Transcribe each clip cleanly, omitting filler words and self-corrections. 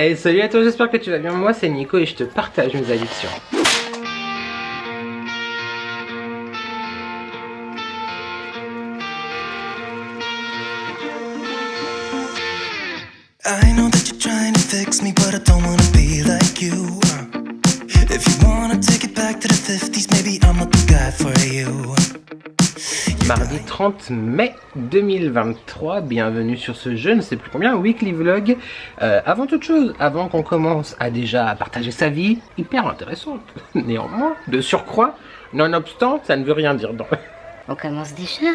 Hey, salut à toi, j'espère que tu vas bien. Moi c'est Nico et je te partage mes addictions. I know that you're trying to fix me, but I don't wanna be like you. If you wanna take it back to the 50s, maybe I'm not the guy for you. Mardi 30 mai 2023, bienvenue sur ce je ne sais plus combien weekly vlog. Avant toute chose, avant qu'on commence à déjà partager sa vie, hyper intéressante, néanmoins, de surcroît, nonobstant, ça ne veut rien dire dans... On commence déjà.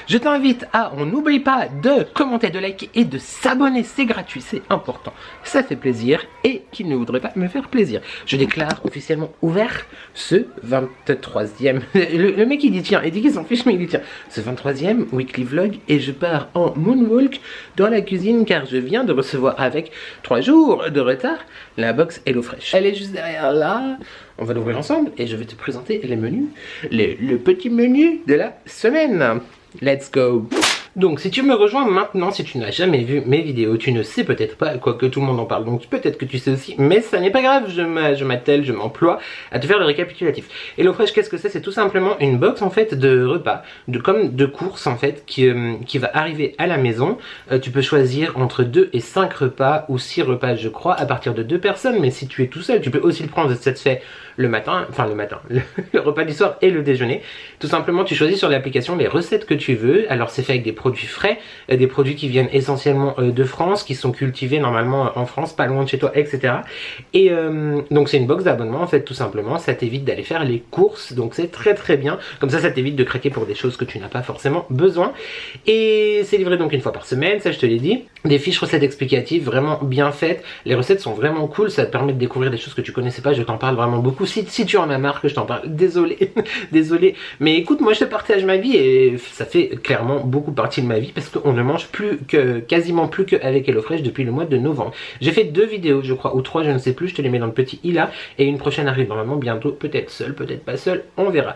Je t'invite à, on n'oublie pas de commenter, de liker et de s'abonner, c'est gratuit, c'est important, ça fait plaisir. Et qui ne voudrait pas me faire plaisir? Je déclare officiellement ouvert ce 23e, le mec il dit tiens, il dit qu'il s'en fiche mais il dit tiens, ce 23e weekly vlog et je pars en moonwalk dans la cuisine car je viens de recevoir avec 3 jours de retard la box HelloFresh. Elle est juste derrière là. On va l'ouvrir ensemble et je vais te présenter les menus, le petit menu de la semaine. Let's go! Donc si tu me rejoins maintenant, si tu n'as jamais vu mes vidéos, tu ne sais peut-être pas, quoique tout le monde en parle, donc peut-être que tu sais aussi, mais ça n'est pas grave, je m'attelle, je m'emploie à te faire le récapitulatif. HelloFresh, qu'est-ce que c'est? C'est tout simplement une box en fait de repas, comme de courses en fait, qui va arriver à la maison. Tu peux choisir entre 2 et 5 repas, ou 6 repas je crois, à partir de 2 personnes, mais si tu es tout seul, tu peux aussi le prendre, ça te fait le matin, le repas du soir et le déjeuner. Tout simplement, tu choisis sur l'application les recettes que tu veux. Alors c'est fait avec des produits frais, des produits qui viennent essentiellement de France, qui sont cultivés normalement en France, pas loin de chez toi, etc. Et donc c'est une box d'abonnement en fait, tout simplement. Ça t'évite d'aller faire les courses, donc c'est très très bien. Comme ça t'évite de craquer pour des choses que tu n'as pas forcément besoin. Et c'est livré donc une fois par semaine, ça je te l'ai dit. Des fiches recettes explicatives vraiment bien faites. Les recettes sont vraiment cool, ça te permet de découvrir des choses que tu connaissais pas. Je t'en parle vraiment beaucoup. Si tu en as marre que je t'en parle, désolé, désolé. Mais écoute, moi je te partage ma vie et ça fait clairement beaucoup partie de ma vie parce qu'on ne mange quasiment plus qu'avec HelloFresh depuis le mois de novembre. J'ai fait 2 vidéos, je crois, ou 3, je ne sais plus. Je te les mets dans le petit i là. Et une prochaine arrive normalement bientôt, peut-être seule, peut-être pas seule, on verra.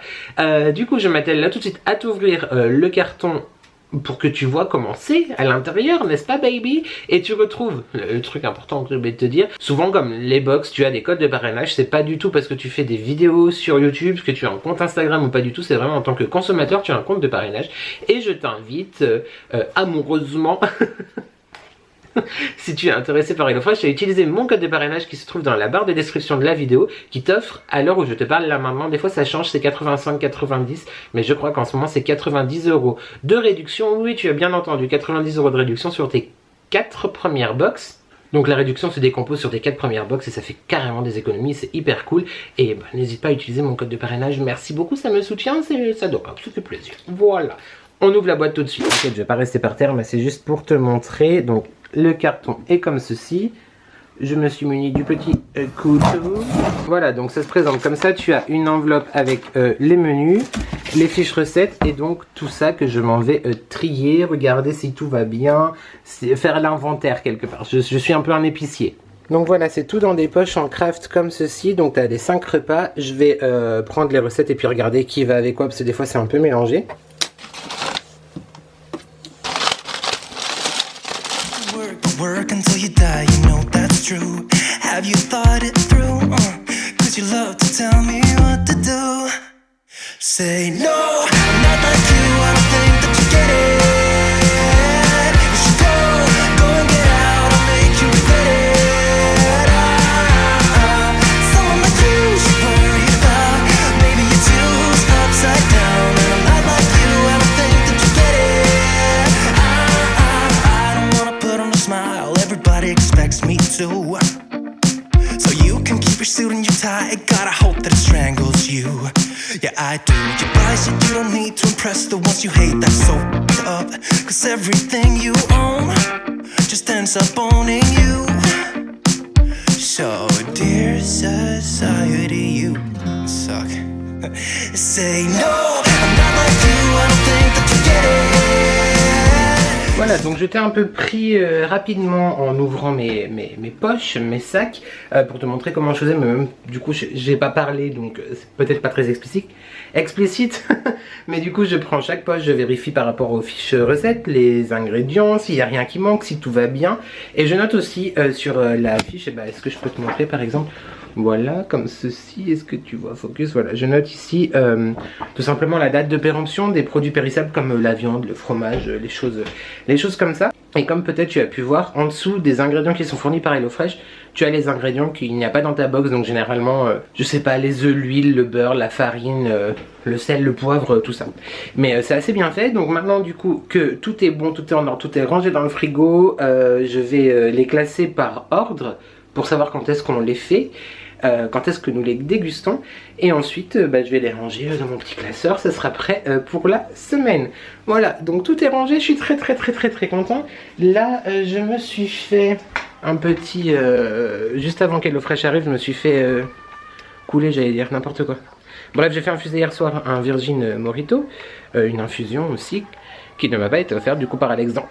Du coup, je m'attelle là tout de suite à t'ouvrir le carton pour que tu vois comment c'est à l'intérieur, n'est-ce pas baby? Et tu retrouves le truc important que je vais te dire, souvent comme les box, tu as des codes de parrainage, c'est pas du tout parce que tu fais des vidéos sur YouTube, que tu as un compte Instagram ou pas du tout, c'est vraiment en tant que consommateur, tu as un compte de parrainage et je t'invite amoureusement si tu es intéressé par HelloFresh, à utiliser mon code de parrainage qui se trouve dans la barre de description de la vidéo, qui t'offre, à l'heure où je te parle là maintenant, des fois ça change, c'est 85-90, mais je crois qu'en ce moment c'est 90 € de réduction. Oui, tu as bien entendu, 90 € de réduction sur tes 4 premières box. Donc la réduction se décompose sur tes 4 premières box et ça fait carrément des économies, c'est hyper cool. Et bah, n'hésite pas à utiliser mon code de parrainage, merci beaucoup, ça me soutient, ça doit, ça fait plaisir. Voilà, on ouvre la boîte tout de suite. En fait, je vais pas rester par terre, mais c'est juste pour te montrer. Donc le carton est comme ceci. Je me suis muni du petit couteau. Voilà, donc ça se présente comme ça. Tu as une enveloppe avec les menus, les fiches recettes et donc tout ça que je m'en vais trier, regarder si tout va bien, faire l'inventaire quelque part. Je suis un peu un épicier. Donc voilà, c'est tout dans des poches en craft comme ceci. Donc tu as des 5 repas. Je vais prendre les recettes et puis regarder qui va avec quoi parce que des fois c'est un peu mélangé. Work until you die, you know that's true. Have you thought it through? 'Cause you love to tell me what to do. Say no, I'm not like you, I don't think that you get it. You should go and get out, I'll make you regret it. Someone like you should worry about. Maybe your two's upside down. And I'm not like you, I don't think that you get it. I don't wanna put on a smile, everybody expects me to. So you can keep your suit and your tie, gotta hope that it strangles you. Yeah, I do. You buy shit you don't need to impress the ones you hate, that's so f***ed up. Cause everything you own just ends up owning you. So dear society, you suck. Say no, I'm not like you, I don't think that you get it. Voilà, donc je t'ai un peu pris rapidement en ouvrant mes poches, mes sacs, pour te montrer comment je faisais, mais même du coup j'ai pas parlé, donc c'est peut-être pas très explicite, mais du coup je prends chaque poche, je vérifie par rapport aux fiches recettes, les ingrédients, s'il n'y a rien qui manque, si tout va bien, et je note aussi sur la fiche, est-ce que je peux te montrer par exemple, voilà, comme ceci, est-ce que tu vois, focus, voilà, je note ici tout simplement la date de péremption des produits périssables comme la viande, le fromage, les choses comme ça. Et comme peut-être tu as pu voir, en dessous des ingrédients qui sont fournis par HelloFresh, tu as les ingrédients qu'il n'y a pas dans ta box, donc généralement, je sais pas, les œufs, l'huile, le beurre, la farine, le sel, le poivre, tout ça. Mais c'est assez bien fait, donc maintenant du coup que tout est bon, tout est en ordre, tout est rangé dans le frigo, je vais les classer par ordre pour savoir quand est-ce qu'on les fait. Quand est-ce que nous les dégustons, et ensuite je vais les ranger dans mon petit classeur, ça sera prêt pour la semaine. Voilà, donc tout est rangé, je suis très content. Là je me suis fait un petit, juste avant qu'HelloFresh arrive, je me suis fait couler, j'allais dire n'importe quoi. Bref, j'ai fait infuser hier soir un Virgin Mojito, une infusion aussi, qui ne m'a pas été offerte du coup par Alexandre.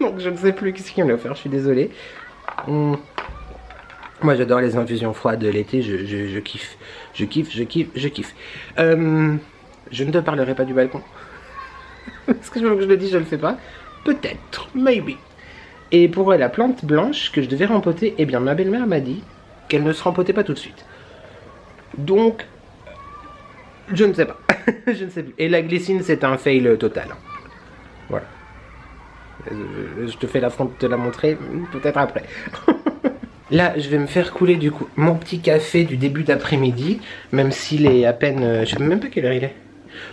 Donc je ne sais plus qui me l'a offert, je suis désolé. Moi j'adore les infusions froides de l'été, je kiffe. Je kiffe. Je ne te parlerai pas du balcon. Est-ce que je le dis, je le fais pas? Peut-être, maybe. Et pour la plante blanche que je devais rempoter, eh bien ma belle-mère m'a dit qu'elle ne se rempotait pas tout de suite. Donc, je ne sais pas. Je ne sais plus. Et la glycine c'est un fail total. Voilà. Je te fais l'affront de te la montrer, peut-être après. Là, je vais me faire couler du coup mon petit café du début d'après-midi, même s'il est à peine, je sais même pas quelle heure il est.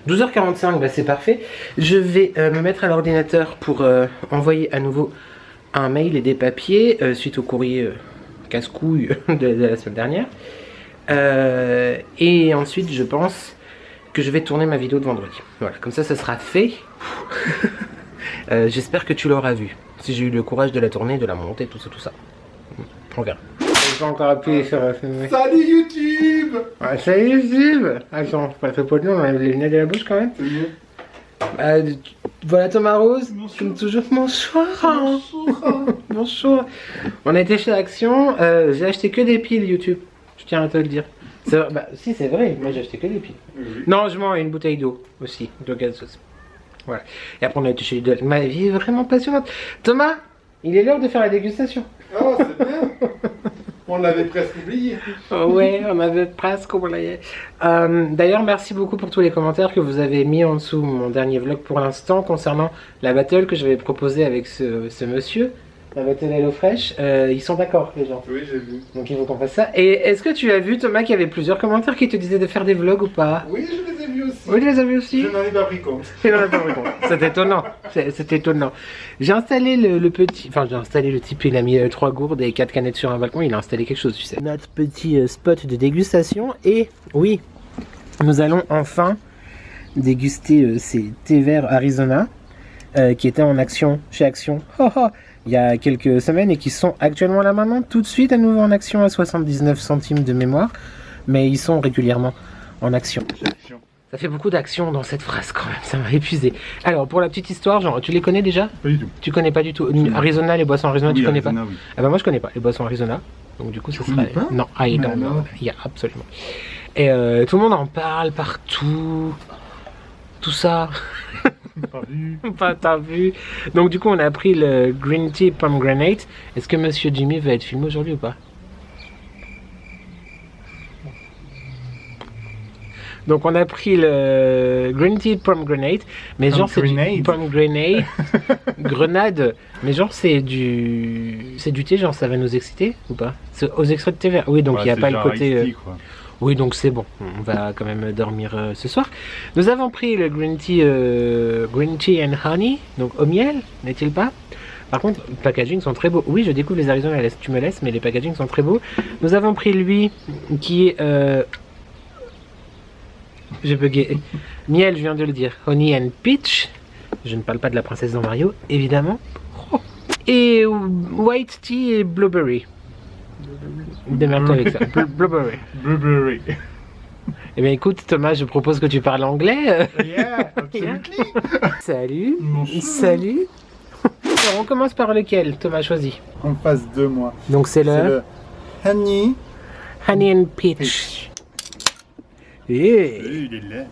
12h45, bah c'est parfait. Je vais me mettre à l'ordinateur pour envoyer à nouveau un mail et des papiers suite au courrier casse-couille de la semaine dernière. Et ensuite, je pense que je vais tourner ma vidéo de vendredi. Voilà, comme ça sera fait. J'espère que tu l'auras vu. Si j'ai eu le courage de la tourner, de la monter, tout ça. On verra. J'ai pas encore appuyé sur filmer. Salut YouTube. Ah, salut YouTube. Attends, je passe pas de nom, on enlève les lunettes de la bouche quand même. Voilà Thomas Rose, comme toujours. Bonsoir. Bonjour. On a été chez Action, j'ai acheté que des piles YouTube. Je tiens à te le dire. Vrai, bah si c'est vrai, moi j'ai acheté que des piles. Oui. Non, je mens, et une bouteille d'eau aussi, de gazeuse. Voilà. Et après on a été chez Lidl. Ma vie est vraiment passionnante. Thomas, il est l'heure de faire la dégustation. Oh, c'est bien. On l'avait presque oublié. Ouais, on avait presque oublié. D'ailleurs, merci beaucoup pour tous les commentaires que vous avez mis en dessous mon dernier vlog pour l'instant concernant la battle que j'avais proposée avec ce monsieur. La battle HelloFresh. Ils sont d'accord, les gens. Oui, j'ai vu. Donc il faut qu'on fasse ça. Et est-ce que tu as vu, Thomas, qu'il y avait plusieurs commentaires qui te disaient de faire des vlogs ou pas? Oui, je les ai vus aussi. Oui, tu les as vus aussi? Je n'en ai pas pris compte. Il n'en a pas pris compte. C'est étonnant. C'est étonnant. J'ai installé le petit... Enfin, j'ai installé le type, il a mis 3 gourdes et 4 canettes sur un balcon. Il a installé quelque chose, tu sais. Notre petit spot de dégustation. Et oui, nous allons enfin déguster ces thés verts Arizona qui étaient en action chez Action. Il y a quelques semaines et qui sont actuellement là maintenant, tout de suite à nouveau en action à 79 centimes de mémoire, mais ils sont régulièrement en action. Ça fait beaucoup d'action dans cette phrase quand même, ça m'a épuisé. Alors pour la petite histoire, genre tu les connais déjà? Pas du tout. Tu connais pas du tout? Arizona, les boissons Arizona, oui, tu connais Arizona, pas? Oui. Ah bah moi je connais pas les boissons Arizona, donc du coup ce serait... Pas non, il y a absolument. Et tout le monde en parle partout, tout ça. Pas vu. Pas t'as vu. Donc du coup on a pris le Green Tea Pomegranate. Est-ce que Monsieur Jimmy va être filmé aujourd'hui ou pas? Donc on a pris le Green Tea Pomegranate, mais genre c'est du Pomegranate, grenade, mais genre c'est du thé, genre ça va nous exciter ou pas? C'est aux extraits de thé vert. Oui, donc il n'y a pas le côté... Oui, donc c'est bon, on va quand même dormir ce soir. Nous avons pris le Green Tea and Honey, donc au miel, n'est-il pas? Par contre, les packaging sont très beaux. Oui, je découvre les Arizona, tu me laisses, mais les packaging sont très beaux. Nous avons pris lui, qui est... j'ai bugué. Miel, je viens de le dire. Honey and Peach. Je ne parle pas de la princesse dans Mario, évidemment. Oh. Et White Tea et Blueberry. Démerde-toi avec ça. Blueberry. Blueberry. Eh bien écoute Thomas, je propose que tu parles anglais. Yeah, absolutely. Salut. Bonjour. Salut. Alors, on commence par lequel Thomas choisit. En phase 2, moi. Donc c'est C'est le le Honey. Honey and Peach. Et Il est laid.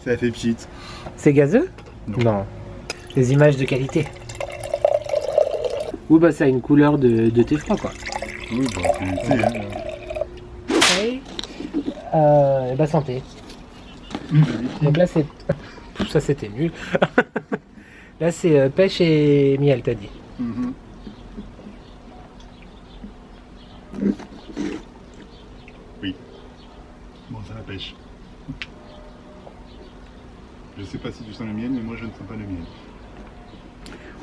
Ça fait petite. c'est gazeux? Non. Des images de qualité. Oui, bah ça a une couleur de thé froid quoi. Oui, bah, c'est hein. Et bah santé. Donc là c'est... Ça c'était nul. Là c'est pêche et miel t'as dit. Mhm. Oui. Bon, ça la pêche. Je sais pas si tu sens le miel, mais moi je ne sens pas le miel.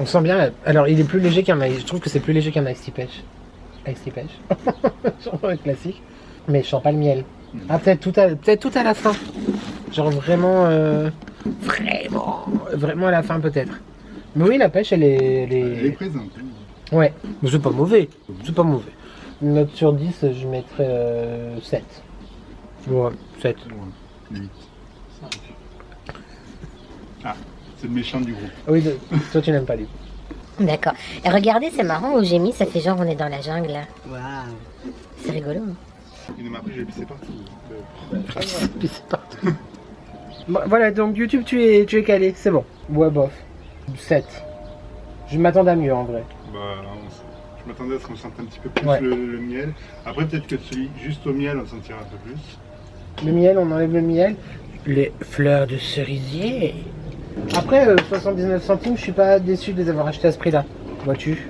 On sent bien... Alors il est plus léger qu'un ice. Je trouve que c'est plus léger qu'un ice tea pêche. Ice tea pêche. Genre classique. Mais je sens pas le miel. Ah peut-être tout à la fin. Genre vraiment... Vraiment à la fin peut-être. Mais oui la pêche elle est... Elle est présente. Ouais, mais c'est pas mauvais. C'est pas mauvais. Une note sur 10, je mettrais 7. Ouais, 7. 8. Ah, c'est le méchant du groupe. Oui, toi tu n'aimes pas lui. D'accord. Et regardez, c'est marrant où j'ai mis, ça fait genre on est dans la jungle là. Waouh. C'est rigolo. Il m'a appris, j'ai pissé partout. C'est partout. Bon, voilà, donc YouTube, tu es calé, c'est bon. Ouais, bof. 7. Je m'attendais à mieux en vrai. Bah, je m'attendais à ce qu'on sente un petit peu plus Ouais. le miel. Après, peut-être que celui juste au miel, on sentira un peu plus. Le miel, on enlève le miel. Les fleurs de cerisier. Après, 79 centimes, je suis pas déçu de les avoir achetés à ce prix-là. Vois-tu?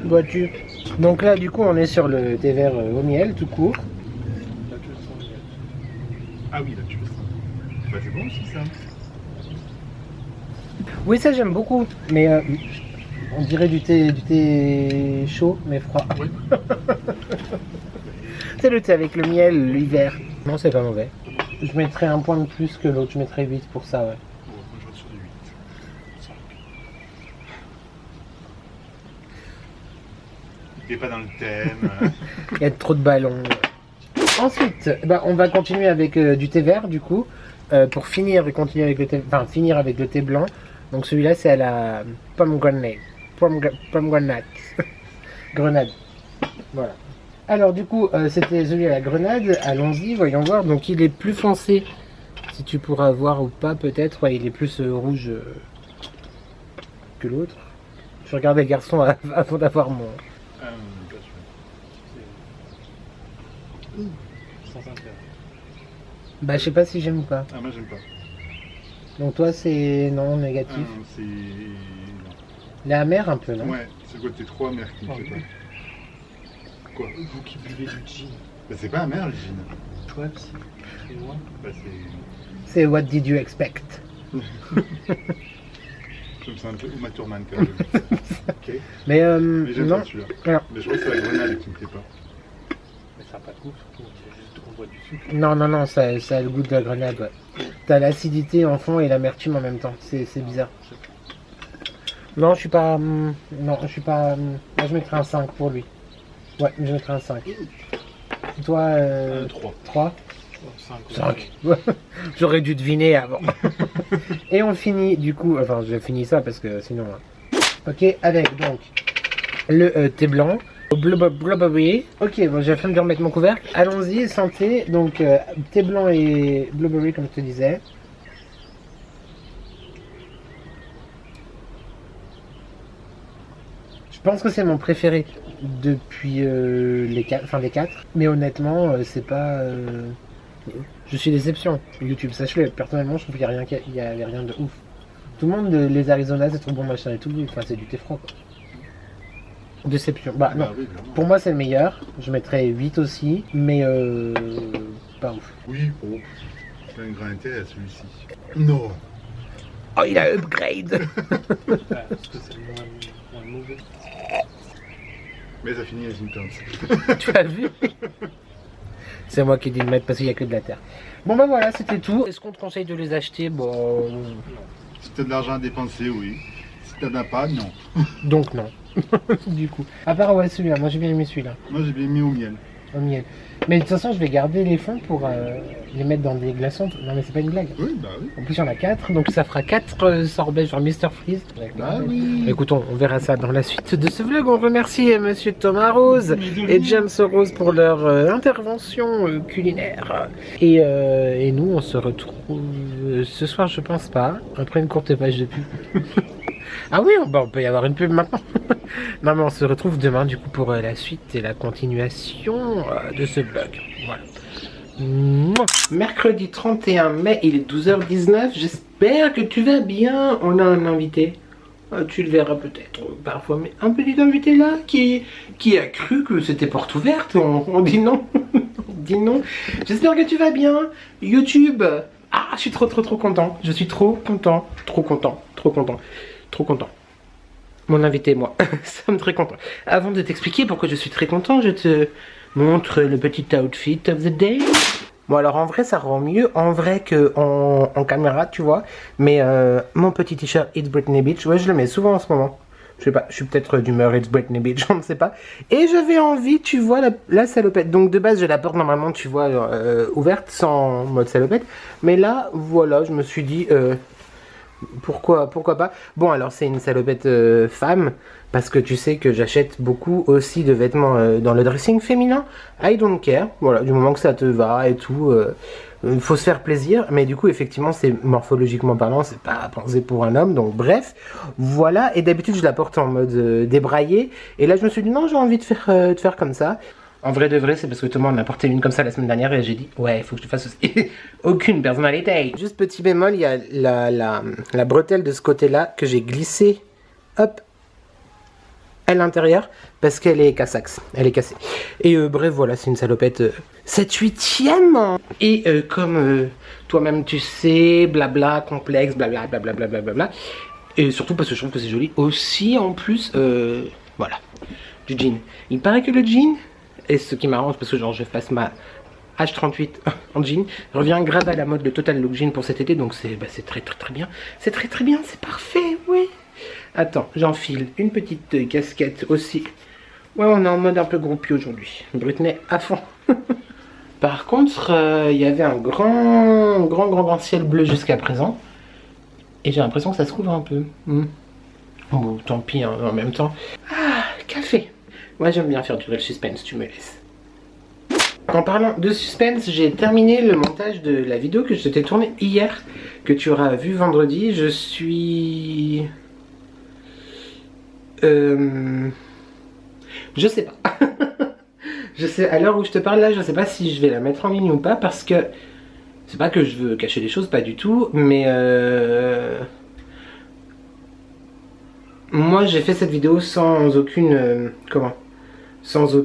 Vois-tu? Donc là, du coup, on est sur le thé vert au miel, tout court. Ah oui, là tu le sens. Bah, c'est bon aussi ça. Oui, ça j'aime beaucoup, mais on dirait du thé chaud, mais froid. Oui. C'est le thé avec le miel, l'hiver. Non, c'est pas mauvais. Je mettrais un point de plus que l'autre, je mettrais 8 pour ça, ouais. Bon, moi je reste sur du 8. 5. Il est pas dans le thème. Il y a trop de ballons. Ensuite, bah, on va continuer avec du thé vert, du coup, pour finir et continuer avec le thé, enfin finir avec le thé blanc. Donc celui-là, c'est à la pomegranate. Pomegranate. Grenade. Voilà. Alors du coup, c'était celui à la grenade. Allons-y, voyons voir. Donc il est plus foncé, si tu pourras voir ou pas, peut-être. Ouais, il est plus rouge que l'autre. Je regardais le garçon avant d'avoir mon... Sans intérêt. Bah, je sais pas si j'aime ou pas. Ah, moi j'aime pas. Donc toi, c'est non, négatif. Non, c'est. Non. Il est amer un peu, non? Ouais, c'est le côté trop amer qui me fait pas. Quoi? Vous qui buvez du gin, Bah, c'est pas amer le gin. Schweppes, c'est loin. Bah, c'est. C'est what did you expect? Je me sens un peu Uma Thurman quand même. Ok. Mais Mais j'aime non. pas celui-là. Alors, Mais je crois que c'est la grenade qui me plaît pas. Mais ça n'a pas de goût, surtout, c'est juste qu'on boit du sucre. non, ça a le goût de la grenade, ouais. T'as l'acidité en fond et l'amertume en même temps. C'est bizarre. Non, je suis pas... non, je suis pas... moi, je mettrais un 5 pour lui. Ouais, je mettrais un 5. Toi, 3. 3 5. 5. J'aurais dû deviner avant. Et on finit, du coup... Enfin, je finis ça parce que sinon... Ok, avec donc le thé blanc. Blueberry. Ok, bon, j'ai failli de remettre mon couvercle. Allons-y, santé. Donc, thé blanc et blueberry, comme je te disais. Je pense que c'est mon préféré depuis les 4. Mais honnêtement, c'est pas... Je suis déception. YouTube, sache-le. Personnellement, je trouve qu'il n'y avait rien de ouf. Tout le monde, les Arizona, c'est trop bon machin et tout. Enfin, c'est du thé froid, quoi. Déception. Bah non. Bah oui, clairement. Pour moi, c'est le meilleur. Je mettrais 8 aussi. Mais pas ouf. Oui, oh. Il a un grand intérêt à celui-ci. Non. Oh, il a upgrade. Parce que c'est le moins mauvais. Mais ça finit les Simpsons. Tu as vu? C'est moi qui ai dit de mettre parce qu'il n'y a que de la terre. Bon bah voilà, c'était tout. Est-ce qu'on te conseille de les acheter? Bon... Si t'as de l'argent à dépenser, oui. Si t'en as pas, non. Donc non. Du coup. À part ouais celui-là, moi j'ai bien aimé celui-là. Moi j'ai bien mis au miel. Au miel. Mais de toute façon, je vais garder les fonds pour les mettre dans des glaçons. Non, mais c'est pas une blague. Oui, bah oui. En plus, il y en a 4, donc ça fera 4 sorbets, genre Mr Freeze. Bah oui. Écoute, on verra ça dans la suite de ce vlog. On remercie Monsieur Thomas Rose et James Rose pour leur intervention culinaire. Et nous, on se retrouve ce soir, je pense pas, après une courte page de pub. Ah oui, on peut y avoir une pub maintenant. Non, mais on se retrouve demain du coup pour la suite et la continuation de ce vlog. Voilà. Mouah. Mercredi 31 mai, il est 12h19. J'espère que tu vas bien. On a un invité. Tu le verras peut-être parfois, mais un petit invité là qui a cru que c'était porte ouverte. On dit non. On dit non. J'espère que tu vas bien. YouTube. Ah, je suis trop content. Je suis trop content. Trop content. Mon invité, moi. Ça me très content. Avant de t'expliquer pourquoi je suis très content, je te montre le petit outfit of the day. Bon, alors en vrai, ça rend mieux en vrai que en caméra, tu vois. Mais mon petit t-shirt It's Britney Beach, ouais, je le mets souvent en ce moment. Je sais pas, je suis peut-être d'humeur It's Britney Beach, on ne sait pas. Et j'avais envie, tu vois, la salopette. Donc de base, je la porte normalement, tu vois, ouverte, sans mode salopette. Mais là, voilà, je me suis dit... pourquoi pas. Bon, alors c'est une salopette femme, parce que tu sais que j'achète beaucoup aussi de vêtements dans le dressing féminin. I don't care, voilà, du moment que ça te va et tout, faut se faire plaisir. Mais du coup, effectivement, c'est morphologiquement parlant, c'est pas pensé pour un homme, donc bref, voilà. Et d'habitude, je la porte en mode débraillé, et là, je me suis dit, non, j'ai envie de faire comme ça. En vrai de vrai, c'est parce que Thomas en a porté une comme ça la semaine dernière et j'ai dit, ouais, il faut que je te fasse aussi. Aucune personnalité. Juste petit bémol, il y a la bretelle de ce côté-là que j'ai glissée, hop, à l'intérieur, parce qu'elle est cassax, elle est cassée. Et bref, voilà, c'est une salopette 7/8e. Et comme toi-même tu sais, blabla, complexe, blabla, blablabla, blablabla. Et surtout parce que je trouve que c'est joli. Aussi, en plus, voilà, du jean. Il paraît que le jean... Et ce qui m'arrange, parce que genre je fasse ma H38 en jean, revient grave à la mode de Total Look Jean pour cet été, donc c'est très bien. C'est très bien, c'est parfait, oui. Attends, j'enfile une petite casquette aussi. Ouais, on est en mode un peu groupie aujourd'hui. Britney à fond. Par contre, il y avait un grand ciel bleu jusqu'à présent. Et j'ai l'impression que ça se couvre un peu. Bon, tant pis, hein, en même temps. Ah, café. Moi j'aime bien faire durer le suspense, tu me laisses. En parlant de suspense, j'ai terminé le montage de la vidéo que je t'ai tournée hier, que tu auras vu vendredi. Je suis... Je sais pas. Je sais, à l'heure où je te parle là, je sais pas si je vais la mettre en ligne ou pas, parce que... C'est pas que je veux cacher des choses, pas du tout, mais moi j'ai fait cette vidéo sans aucune... sans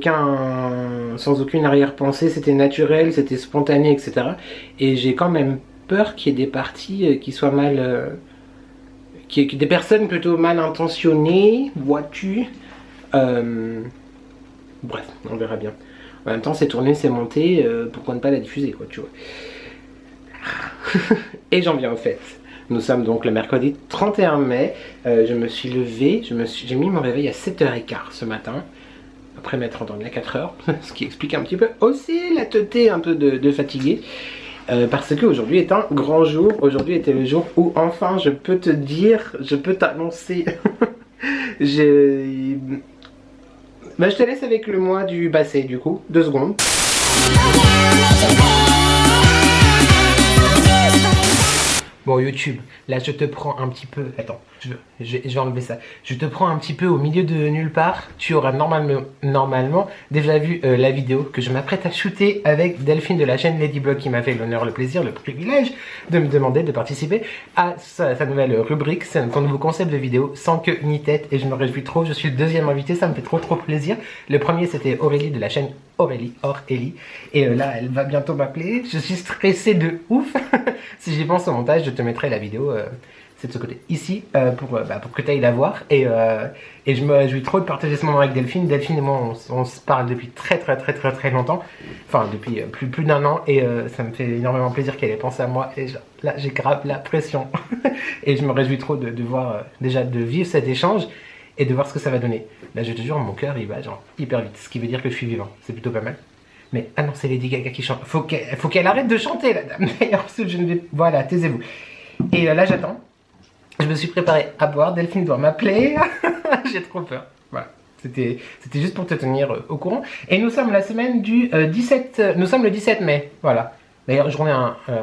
aucune arrière-pensée, c'était naturel, c'était spontané, etc. Et j'ai quand même peur qu'il y ait des parties qui soient mal... qu'il y ait des personnes plutôt mal intentionnées, vois-tu. Bref, on verra bien. En même temps, c'est tourné, c'est monté, pourquoi ne pas la diffuser, quoi, tu vois. Et j'en viens au fait. Nous sommes donc le mercredi 31 mai. Je me suis levé, j'ai mis mon réveil à 7h15 ce matin. Après m'être endormi à 4h, ce qui explique un petit peu aussi la teuté un peu de fatigué. Parce qu'aujourd'hui est un grand jour. Aujourd'hui était le jour où enfin je peux te dire, je peux t'annoncer. Je te laisse avec le mois du passé du coup, 2 secondes. Bon YouTube, là je te prends un petit peu, attends, je vais enlever ça. Je te prends un petit peu au milieu de nulle part. Tu auras normalement déjà vu la vidéo que je m'apprête à shooter avec Delphine de la chaîne Ladyblog qui m'a fait l'honneur, le plaisir, le privilège de me demander de participer à sa nouvelle rubrique, son nouveau concept de vidéo sans queue ni tête, et je me réjouis trop. Je suis le 2e invité, ça me fait trop plaisir. Le premier c'était Aurélie de la chaîne Aurélie, et là elle va bientôt m'appeler. Je suis stressé de ouf. Si j'y pense au montage, je te mettrai la vidéo, c'est de ce côté ici, pour que tu ailles la voir. Et je me réjouis trop de partager ce moment avec Delphine. Delphine et moi on se parle depuis très longtemps, enfin depuis plus d'1 an, et ça me fait énormément plaisir qu'elle ait pensé à moi, et là j'ai grave la pression. Et je me réjouis trop de voir, déjà de vivre cet échange et de voir ce que ça va donner. Là je te jure, mon cœur il va genre hyper vite, ce qui veut dire que je suis vivant, c'est plutôt pas mal. Mais ah non, c'est Lady Gaga qui chante. Faut qu'elle arrête de chanter, la dame. D'ailleurs, je ne vais. Voilà, taisez-vous. Et là, j'attends. Je me suis préparé à boire. Delphine doit m'appeler. J'ai trop peur. Voilà. C'était juste pour te tenir au courant. Et nous sommes la semaine du 17. Nous sommes le 17 mai. Voilà. D'ailleurs, journée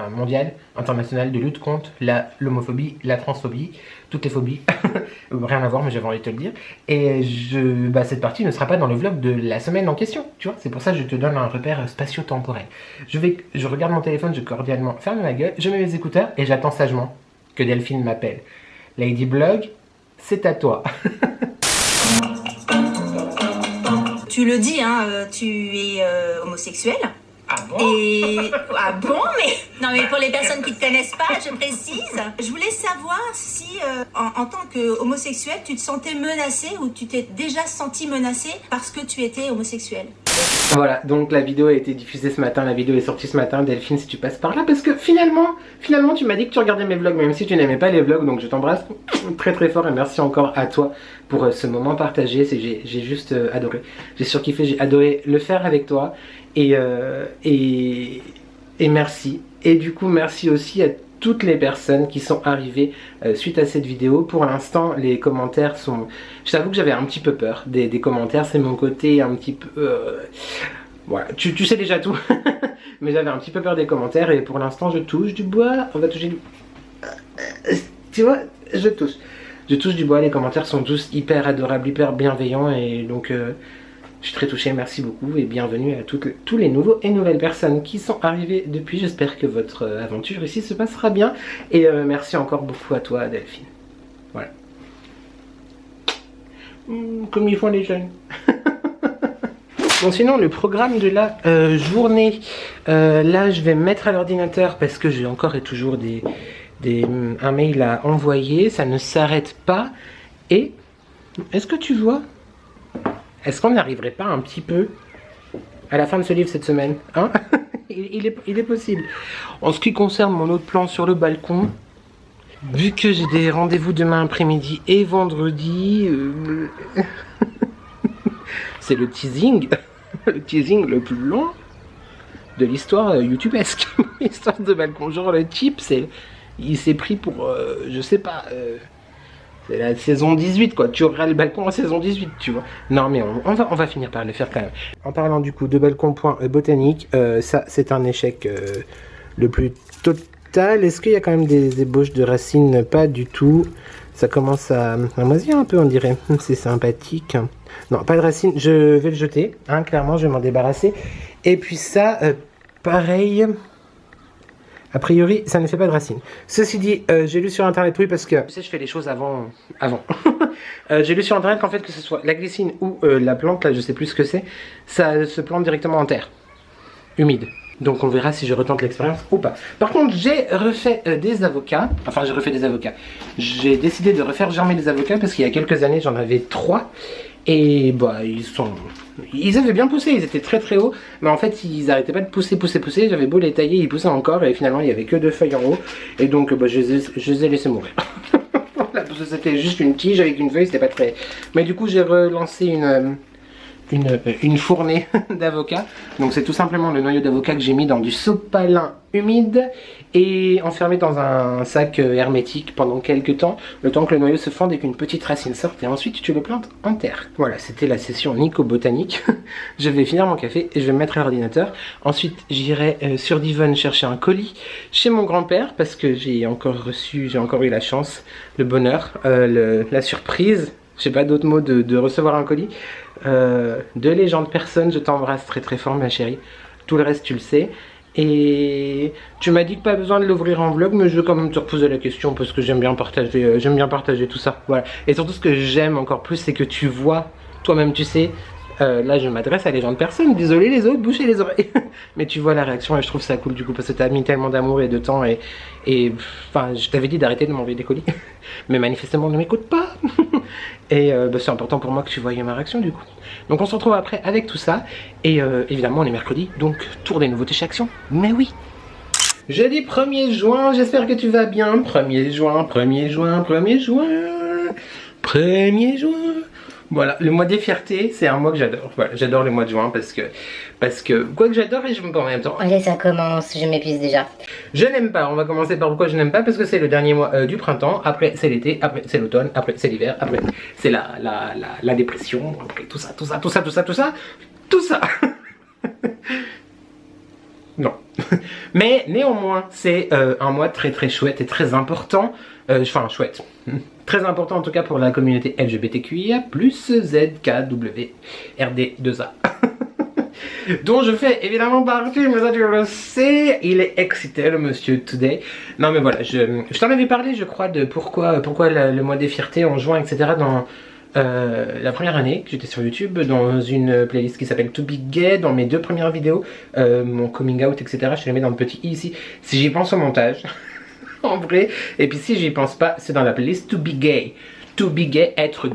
mondiale, internationale de lutte contre l'homophobie, la transphobie, toutes les phobies. Rien à voir, mais j'avais envie de te le dire. Et cette partie ne sera pas dans le vlog de la semaine en question. Tu vois, c'est pour ça que je te donne un repère spatio-temporel. Je regarde mon téléphone, je cordialement ferme ma gueule, je mets mes écouteurs et j'attends sagement que Delphine m'appelle. Lady Blog, c'est à toi. Tu le dis, hein, tu es homosexuel. Ah bon? Ah bon, mais... Non, mais pour les personnes qui ne te connaissent pas, je précise. Je voulais savoir si, en tant qu'homosexuel, tu te sentais menacé ou tu t'es déjà senti menacé parce que tu étais homosexuel. Voilà, donc la vidéo a été diffusée ce matin, la vidéo est sortie ce matin, Delphine, si tu passes par là, parce que finalement tu m'as dit que tu regardais mes vlogs, même si tu n'aimais pas les vlogs, donc je t'embrasse très très fort et merci encore à toi pour ce moment partagé, j'ai juste adoré, j'ai surkiffé, j'ai adoré le faire avec toi, et merci, et du coup merci aussi à toutes les personnes qui sont arrivées suite à cette vidéo. Pour l'instant, les commentaires sont... Je t'avoue que j'avais un petit peu peur des commentaires, c'est mon côté un petit peu... Voilà, tu sais déjà tout. Mais j'avais un petit peu peur des commentaires et pour l'instant, je touche du bois. On va toucher du... Tu vois, je touche du bois, les commentaires sont tous hyper adorables, hyper bienveillants et donc... je suis très touchée, merci beaucoup et bienvenue à tous les nouveaux et nouvelles personnes qui sont arrivées depuis. J'espère que votre aventure ici se passera bien. Et merci encore beaucoup à toi, Delphine. Voilà. Comme ils font les jeunes. Bon, sinon, le programme de la journée. Là, je vais me mettre à l'ordinateur parce que j'ai encore et toujours un mail à envoyer. Ça ne s'arrête pas. Et est-ce que tu vois... Est-ce qu'on n'arriverait pas un petit peu à la fin de ce livre cette semaine, hein? il est possible. En ce qui concerne mon autre plan sur le balcon, vu que j'ai des rendez-vous demain après-midi et vendredi, c'est le teasing le plus long de l'histoire youtubesque. L'histoire de balcon, genre le type, il s'est pris pour, je sais pas... c'est la saison 18 quoi, tu auras le balcon en saison 18 tu vois. Non mais on va finir par le faire quand même. En parlant du coup de balcon.botanique, ça c'est un échec le plus total. Est-ce qu'il y a quand même des ébauches de racines? Pas du tout. Ça commence à moisir un peu on dirait. C'est sympathique. Non, pas de racines, je vais le jeter, hein, clairement je vais m'en débarrasser. Et puis ça, pareil... A priori, ça ne fait pas de racines. Ceci dit, j'ai lu sur internet, oui, parce que... Tu sais, je fais les choses avant. J'ai lu sur internet qu'en fait, que ce soit la glycine ou la plante, là, je sais plus ce que c'est, ça se plante directement en terre. Humide. Donc on verra si je retente l'expérience ou pas. Par contre, j'ai refait des avocats. Enfin, j'ai refait des avocats. J'ai décidé de refaire germer des avocats parce qu'il y a quelques années, j'en avais 3. Et bah, ils avaient bien poussé, ils étaient très très hauts. Mais en fait, ils arrêtaient pas de pousser. J'avais beau les tailler, ils poussaient encore. Et finalement, il y avait que 2 feuilles en haut. Et donc, bah, je les ai laissés mourir. Voilà, parce que c'était juste une tige avec une feuille, c'était pas très... Mais du coup, j'ai relancé une fournée d'avocat. Donc c'est tout simplement le noyau d'avocat que j'ai mis dans du sopalin humide et enfermé dans un sac hermétique pendant quelques temps, le temps que le noyau se fende et qu'une petite racine sorte, et ensuite tu le plantes en terre. Voilà, c'était la session Nico-botanique. Je vais finir mon café et je vais me mettre à l'ordinateur. Ensuite j'irai sur Divon chercher un colis chez mon grand-père parce que j'ai encore eu la chance, le bonheur, la surprise, je sais pas d'autres mots, de recevoir un colis de Légende Personne. Je t'embrasse très très fort ma chérie, tout le reste tu le sais. Et tu m'as dit que pas besoin de l'ouvrir en vlog, mais je veux quand même te reposer la question parce que j'aime bien partager tout ça, voilà. Et surtout ce que j'aime encore plus, c'est que tu vois, toi-même tu sais, là je m'adresse à Légende Personne, désolé les autres, bouchez les oreilles. Mais tu vois la réaction et je trouve ça cool du coup parce que t'as mis tellement d'amour et de temps et enfin je t'avais dit d'arrêter de m'envoyer des colis, mais manifestement on ne m'écoute pas. Et bah, c'est important pour moi que tu voyais ma réaction du coup. Donc on se retrouve après avec tout ça. Et évidemment on est mercredi, donc tour des nouveautés chez Action. Mais oui, jeudi 1er juin, j'espère que tu vas bien. 1er juin, 1er juin, 1er juin, 1er juin. Voilà, le mois des fiertés, c'est un mois que j'adore. Voilà, j'adore le mois de juin parce que quoi que j'adore et je me pas en même temps. Allez, ça commence, je m'épuise déjà. Je n'aime pas, on va commencer par pourquoi je n'aime pas, parce que c'est le dernier mois du printemps, après c'est l'été, après c'est l'automne, après c'est l'hiver, après c'est la dépression, après tout ça. Non. Mais néanmoins, c'est un mois très très chouette et très important. Enfin, chouette. Très important en tout cas pour la communauté LGBTQIA+, ZKWRD2A. Dont je fais évidemment partie, mais ça tu le sais. Il est excité, le monsieur Today. Non mais voilà, je t'en avais parlé je crois de pourquoi le mois des fiertés en juin, etc. dans... la première année que j'étais sur YouTube, dans une playlist qui s'appelle To Be Gay, dans mes 2 premières vidéos, mon coming out, etc. Je te les mets dans le petit i ici, si j'y pense au montage, en vrai. Et puis si j'y pense pas, c'est dans la playlist To Be Gay. To Be Gay, être,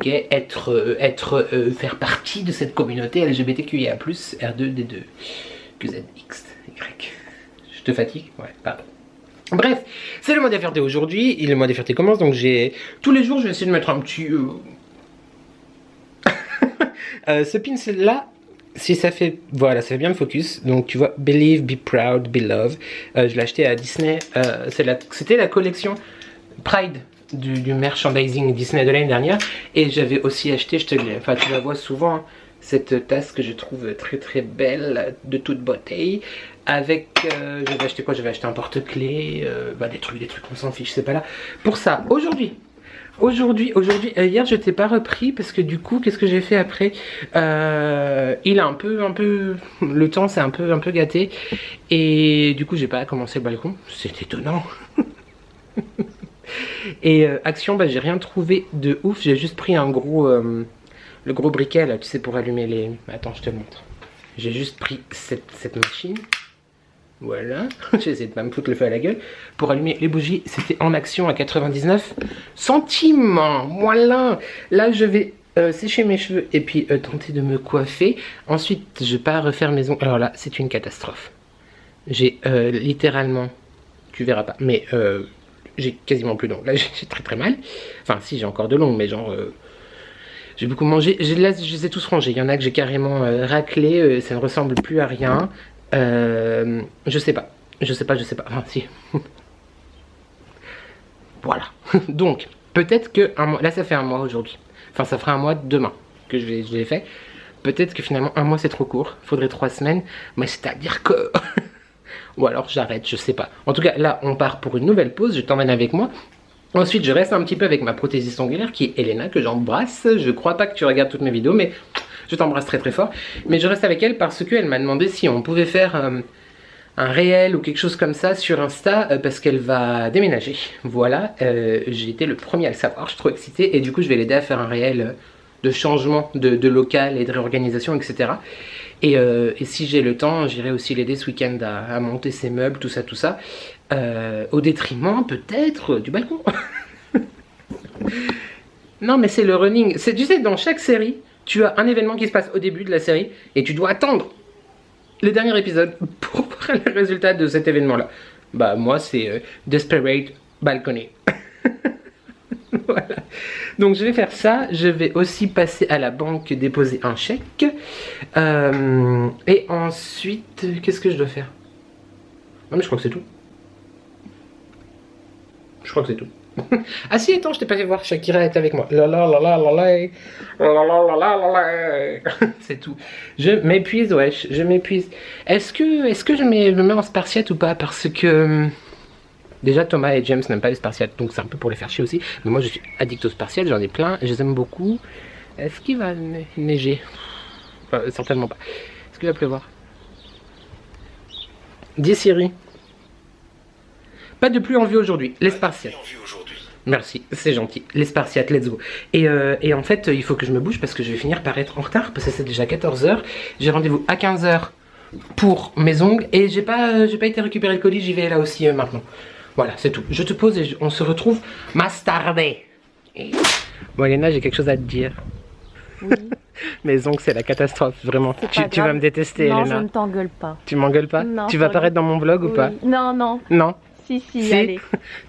faire partie de cette communauté LGBTQIA+, R2D2, QZX, Y. Je te fatigue? Ouais, pardon. Bref, c'est le mois des fiertés aujourd'hui, et le mois des fiertés commence, donc j'ai... Tous les jours, je vais essayer de mettre un petit... ce pin là, si ça fait, voilà, ça fait bien le focus. Donc tu vois, Believe, Be Proud, Be Love. Je l'ai acheté à Disney. C'était la collection Pride du merchandising Disney de l'année dernière. Et j'avais aussi acheté, enfin tu la vois souvent, hein, cette tasse que je trouve très très belle, de toute beauté. Avec, j'avais acheté quoi? J'avais acheté un porte-clés, des trucs, on s'en fiche, c'est pas là. Pour ça, aujourd'hui, hier je t'ai pas repris parce que du coup, qu'est-ce que j'ai fait après? Il a un peu, le temps s'est un peu gâté et du coup j'ai pas commencé le balcon, c'est étonnant. Et action, j'ai rien trouvé de ouf, j'ai juste pris un gros, le gros briquet là, tu sais, pour allumer les... Attends, je te montre. J'ai juste pris cette machine. Voilà, j'ai essayé de pas me foutre le feu à la gueule. Pour allumer les bougies, c'était en action à 99 centimes. Voilà. Là, je vais sécher mes cheveux et puis tenter de me coiffer. Ensuite, je pars refaire mes ongles. Alors là, c'est une catastrophe. J'ai littéralement, tu verras pas, mais j'ai quasiment plus d'ongles. Là, j'ai très très mal. Enfin, si, j'ai encore de l'ongle, mais genre... j'ai beaucoup mangé. Là, je les ai tous rangés. Il y en a que j'ai carrément raclé. Ça ne ressemble plus à rien. Je sais pas. Enfin, si. Voilà. Donc, peut-être que un mois. Là, ça fait un mois aujourd'hui. Enfin, ça fera un mois demain que je l'ai fait. Peut-être que finalement, un mois c'est trop court. Faudrait 3 semaines. Mais c'est-à-dire que. Ou alors j'arrête, je sais pas. En tout cas, là, on part pour une nouvelle pause. Je t'emmène avec moi. Ensuite, je reste un petit peu avec ma prothésiste ongulaire qui est Elena, que j'embrasse. Je crois pas que tu regardes toutes mes vidéos, mais je t'embrasse très très fort. Mais je reste avec elle parce qu'elle m'a demandé si on pouvait faire un réel ou quelque chose comme ça sur Insta parce qu'elle va déménager. Voilà, j'ai été le premier à le savoir, je suis trop excitée. Et du coup, je vais l'aider à faire un réel de changement de local et de réorganisation, etc. Et si j'ai le temps, j'irai aussi l'aider ce week-end à monter ses meubles, tout ça. Au détriment peut-être du balcon. Non mais c'est le running. Tu sais, dans chaque série, tu as un événement qui se passe au début de la série et tu dois attendre le dernier épisode pour voir le résultat de cet événement là. Bah moi c'est Desperate Balcony. Voilà. Donc je vais faire ça. Je vais aussi passer à la banque déposer un chèque. Et ensuite, qu'est-ce que je dois faire? Non mais je crois que c'est tout. Je crois que c'est tout. Ah si, attends, je t'ai pas fait voir, Shakira est avec moi. C'est tout. Je m'épuise, wesh, je m'épuise. Est-ce que je me mets en spartiate ou pas? Parce que... déjà, Thomas et James n'aiment pas les spartiates, donc c'est un peu pour les faire chier aussi. Mais moi, je suis addict aux spartiates, j'en ai plein, je les aime beaucoup. Est-ce qu'il va neiger? Enfin, certainement pas. Est-ce qu'il va pleuvoir? Dis Siri. Pas de pluie en vue aujourd'hui, les spartiates. Merci, c'est gentil. Les spartiates, let's go. Et en fait, il faut que je me bouge parce que je vais finir par être en retard parce que c'est déjà 14 h. J'ai rendez-vous à 15 h pour mes ongles et j'ai pas été récupérer le colis, j'y vais là aussi maintenant. Voilà, c'est tout. Je te pose et on se retrouve más tarde. Bon, Elena, j'ai quelque chose à te dire. Oui. Mes ongles, c'est la catastrophe, vraiment. Tu vas me détester, non, Elena. Non, je ne t'engueule pas. Tu m'engueules pas? Non, tu vas apparaître dans mon vlog ou pas? Non, non. Non? Si, allez.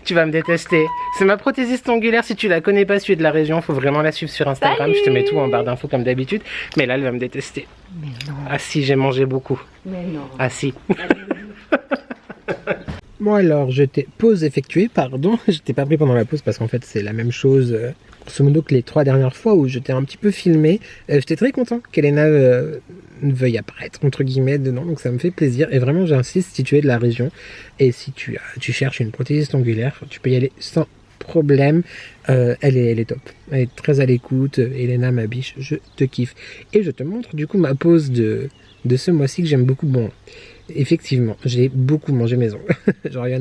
Tu vas me détester. C'est ma prothésiste ongulaire. Si tu la connais pas, si tu es de la région, faut vraiment la suivre sur Instagram. Salut. Je te mets tout en barre d'infos comme d'habitude. Mais là, elle va me détester. Mais non. Ah si, j'ai mangé beaucoup. Mais non. Ah si. Bon alors, pause effectuée, pardon. Je t'ai pas pris pendant la pause parce qu'en fait c'est la même chose, grosso modo, que les 3 dernières fois où je t'ai un petit peu filmé. J'étais très content qu'Elena veuille apparaître, entre guillemets, dedans, donc ça me fait plaisir. Et vraiment, j'insiste, si tu es de la région et si tu cherches une prothésiste ongulaire, tu peux y aller sans problème. Elle est top. Elle est très à l'écoute. Elena, ma biche, je te kiffe. Et je te montre du coup ma pause de ce mois-ci que j'aime beaucoup. Bon, effectivement, j'ai beaucoup mangé mes ongles. Genre, il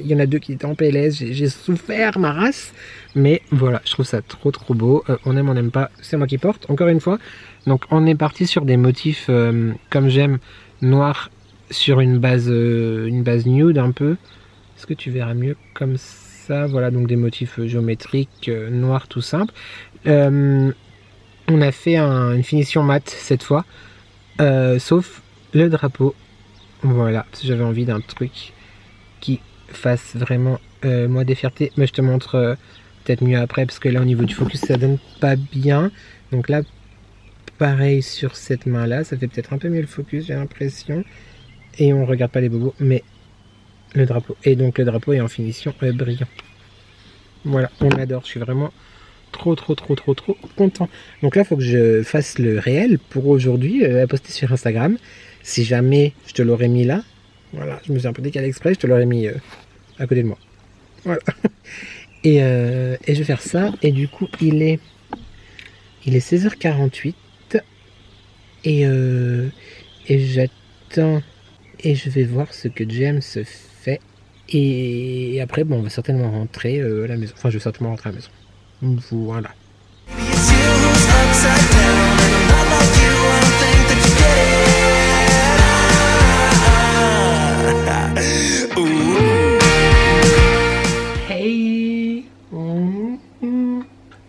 y en a 2 qui étaient en PLS. J'ai souffert ma race. Mais voilà, je trouve ça trop beau. On aime, on n'aime pas. C'est moi qui porte, encore une fois. Donc, on est parti sur des motifs comme j'aime, noir sur une base nude un peu. Est-ce que tu verras mieux comme ça? Voilà, donc des motifs géométriques, noirs tout simple. On a fait une finition mat cette fois. Sauf le drapeau. Voilà, si j'avais envie d'un truc qui fasse vraiment moi des fiertés. Mais je te montre peut-être mieux après parce que là au niveau du focus ça donne pas bien. Donc là pareil sur cette main là, ça fait peut-être un peu mieux le focus, j'ai l'impression. Et on regarde pas les bobos, mais le drapeau. Et donc le drapeau est en finition brillant. Voilà, on adore, je suis vraiment trop content. Donc là il faut que je fasse le réel pour aujourd'hui, à poster sur Instagram. Si jamais je te l'aurais mis là, voilà, je me suis un peu décalé exprès, je te l'aurais mis à côté de moi. Voilà. Et je vais faire ça. Et du coup, il est 16h48. Et j'attends. Et je vais voir ce que James fait. Et après, bon, on va certainement rentrer à la maison. Enfin, je vais certainement rentrer à la maison. Voilà. Maybe it's you who's upside down, and I'm not like you. I don't think that you get it. Hey.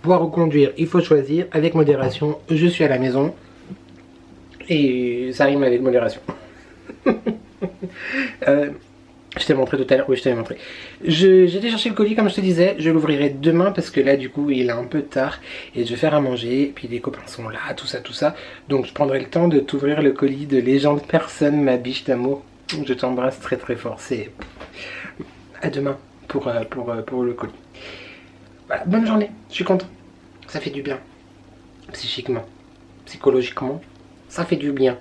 Boire ou conduire, il faut choisir avec modération. Je suis à la maison et ça rime avec modération. Je t'ai montré tout à l'heure, oui je t'avais montré. J'ai été chercher le colis comme je te disais, je l'ouvrirai demain parce que là du coup il est un peu tard et je vais faire à manger, puis les copains sont là, tout ça. Donc je prendrai le temps de t'ouvrir le colis de Légende Personne, ma biche d'amour. Je t'embrasse très fort, c'est à demain pour le colis. Voilà, bonne journée, je suis content. Ça fait du bien, psychiquement, psychologiquement, ça fait du bien.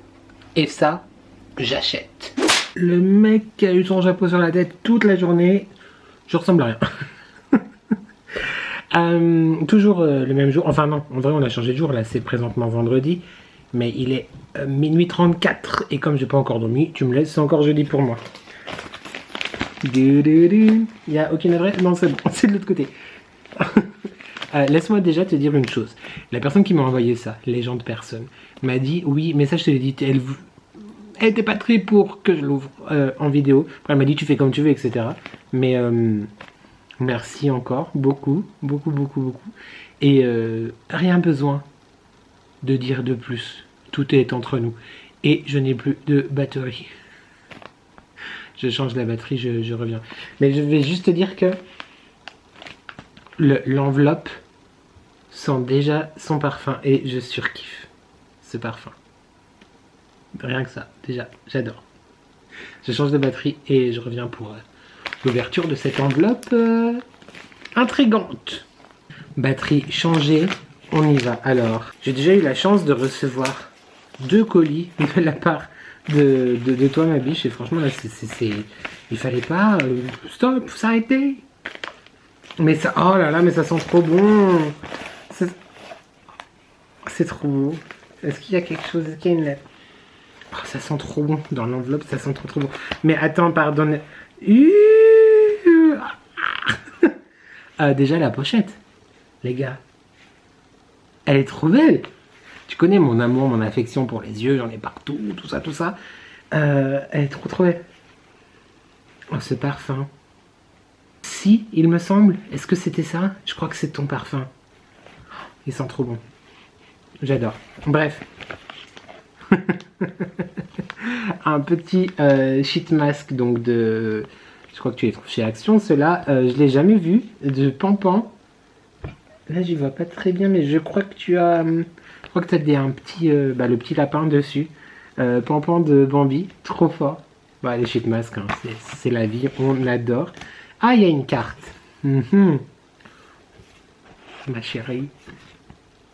Et ça, j'achète. Le mec qui a eu son chapeau sur la tête toute la journée, je ressemble à rien. Toujours le même jour, enfin non, en vrai on a changé de jour, là c'est présentement vendredi, mais il est minuit 34 et comme j'ai pas encore dormi, tu me laisses, c'est encore jeudi pour moi. Il y a aucune adresse? Non c'est bon, c'est de l'autre côté. Laisse-moi déjà te dire une chose, la personne qui m'a envoyé ça, Légende Personne, m'a dit, oui, mais ça je te l'ai dit, elle était pas très pour que je l'ouvre en vidéo. Après, elle m'a dit tu fais comme tu veux, etc. Mais merci encore, beaucoup. Et rien besoin de dire de plus. Tout est entre nous. Et je n'ai plus de batterie. Je change la batterie, je reviens. Mais je vais juste te dire que l'enveloppe sent déjà son parfum. Et je surkiffe ce parfum. Rien que ça, déjà, j'adore. Je change de batterie et je reviens pour l'ouverture de cette enveloppe intrigante. Batterie changée, on y va. Alors, j'ai déjà eu la chance de recevoir 2 colis de la part de toi, ma biche. Et franchement, là, il fallait pas... stop, faut s'arrêter. Mais ça... Oh là là, mais ça sent trop bon. C'est trop beau. Est-ce qu'il y a quelque chose? Est-ce qu'il y a une lettre? Oh, ça sent trop bon dans l'enveloppe, ça sent trop bon. Mais attends, pardonne. Déjà la pochette, les gars. Elle est trop belle. Tu connais mon amour, mon affection pour les yeux, j'en ai partout, tout ça. Elle est trop belle. Oh, ce parfum. Si, il me semble. Est-ce que c'était ça? Je crois que c'est ton parfum. Il sent trop bon. J'adore. Bref. Un petit sheet mask donc de Je crois que tu les trouves chez Action. Ceux-là, je l'ai jamais vu. De Pampan. Là, j'y vois pas très bien, mais je crois que tu as... je crois que tu as un petit, le petit lapin dessus. Pampan de Bambi. Trop fort. Bah, les sheet masks, hein, c'est la vie. On adore. Ah, il y a une carte. Ma chérie.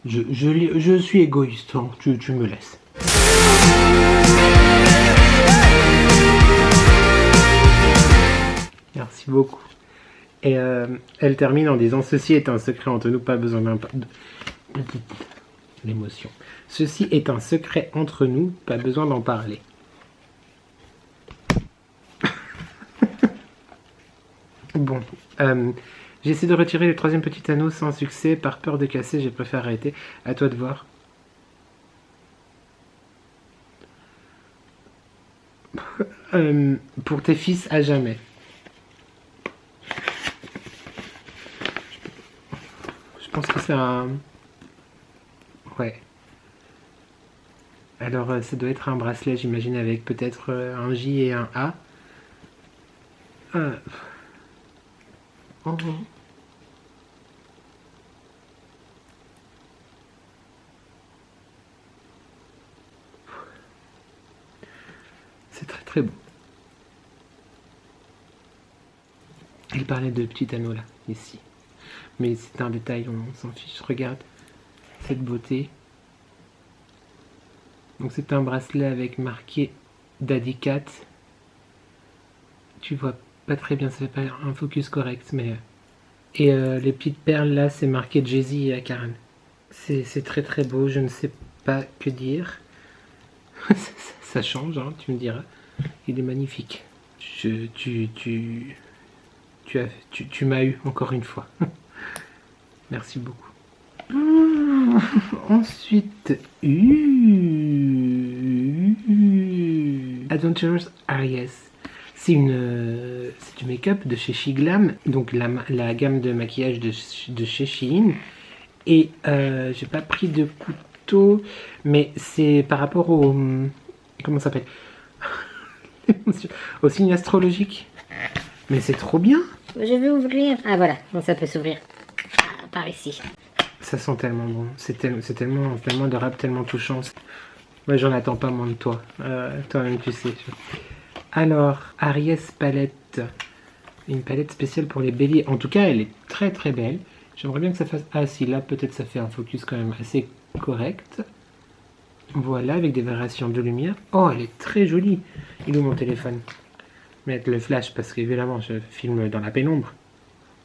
Je suis égoïste. Hein. Tu me laisses. Merci beaucoup. Et elle termine en disant: ceci est un secret entre nous, pas besoin d'un... L'émotion. Ceci est un secret entre nous, pas besoin d'en parler. Bon. J'essaie de retirer le troisième petit anneau sans succès. Par peur de casser, j'ai préféré arrêter. À toi de voir. Pour tes fils à jamais. Je pense que c'est un... Ouais. Alors, ça doit être un bracelet, j'imagine, avec peut-être un J et un A. Oh. C'est très très beau. Il parlait de petit anneau là, ici. Mais c'est un détail, on s'en fiche. Regarde cette beauté. Donc c'est un bracelet avec marqué Daddy Cat. Tu vois pas très bien, ça fait pas un focus correct, mais... Et les petites perles là, c'est marqué Jay-Z et Karen. C'est très très beau, je ne sais pas que dire. Ça change, hein, tu me diras. Il est magnifique. Tu m'as eu encore une fois. Merci beaucoup. Ensuite, Adventurous Aries. C'est du make-up de chez Shiglam, donc la gamme de maquillage de chez Shein. Et j'ai pas pris de couteau, mais c'est par rapport au... Comment ça s'appelle? Au signe astrologique. Mais c'est trop bien. Je vais ouvrir. Ah voilà, bon, ça peut s'ouvrir. Ah, par ici. Ça sent tellement bon. C'est tellement adorable, tellement touchant. Moi, j'en attends pas moins de toi. Toi-même, tu sais. Alors, Aries palette. Une palette spéciale pour les béliers. En tout cas, elle est très très belle. J'aimerais bien que ça fasse... Ah si, là, peut-être ça fait un focus quand même assez correct. Voilà, avec des variations de lumière. Oh, elle est très jolie. Il est où mon téléphone? Mettre le flash, parce qu'évidemment, je filme dans la pénombre.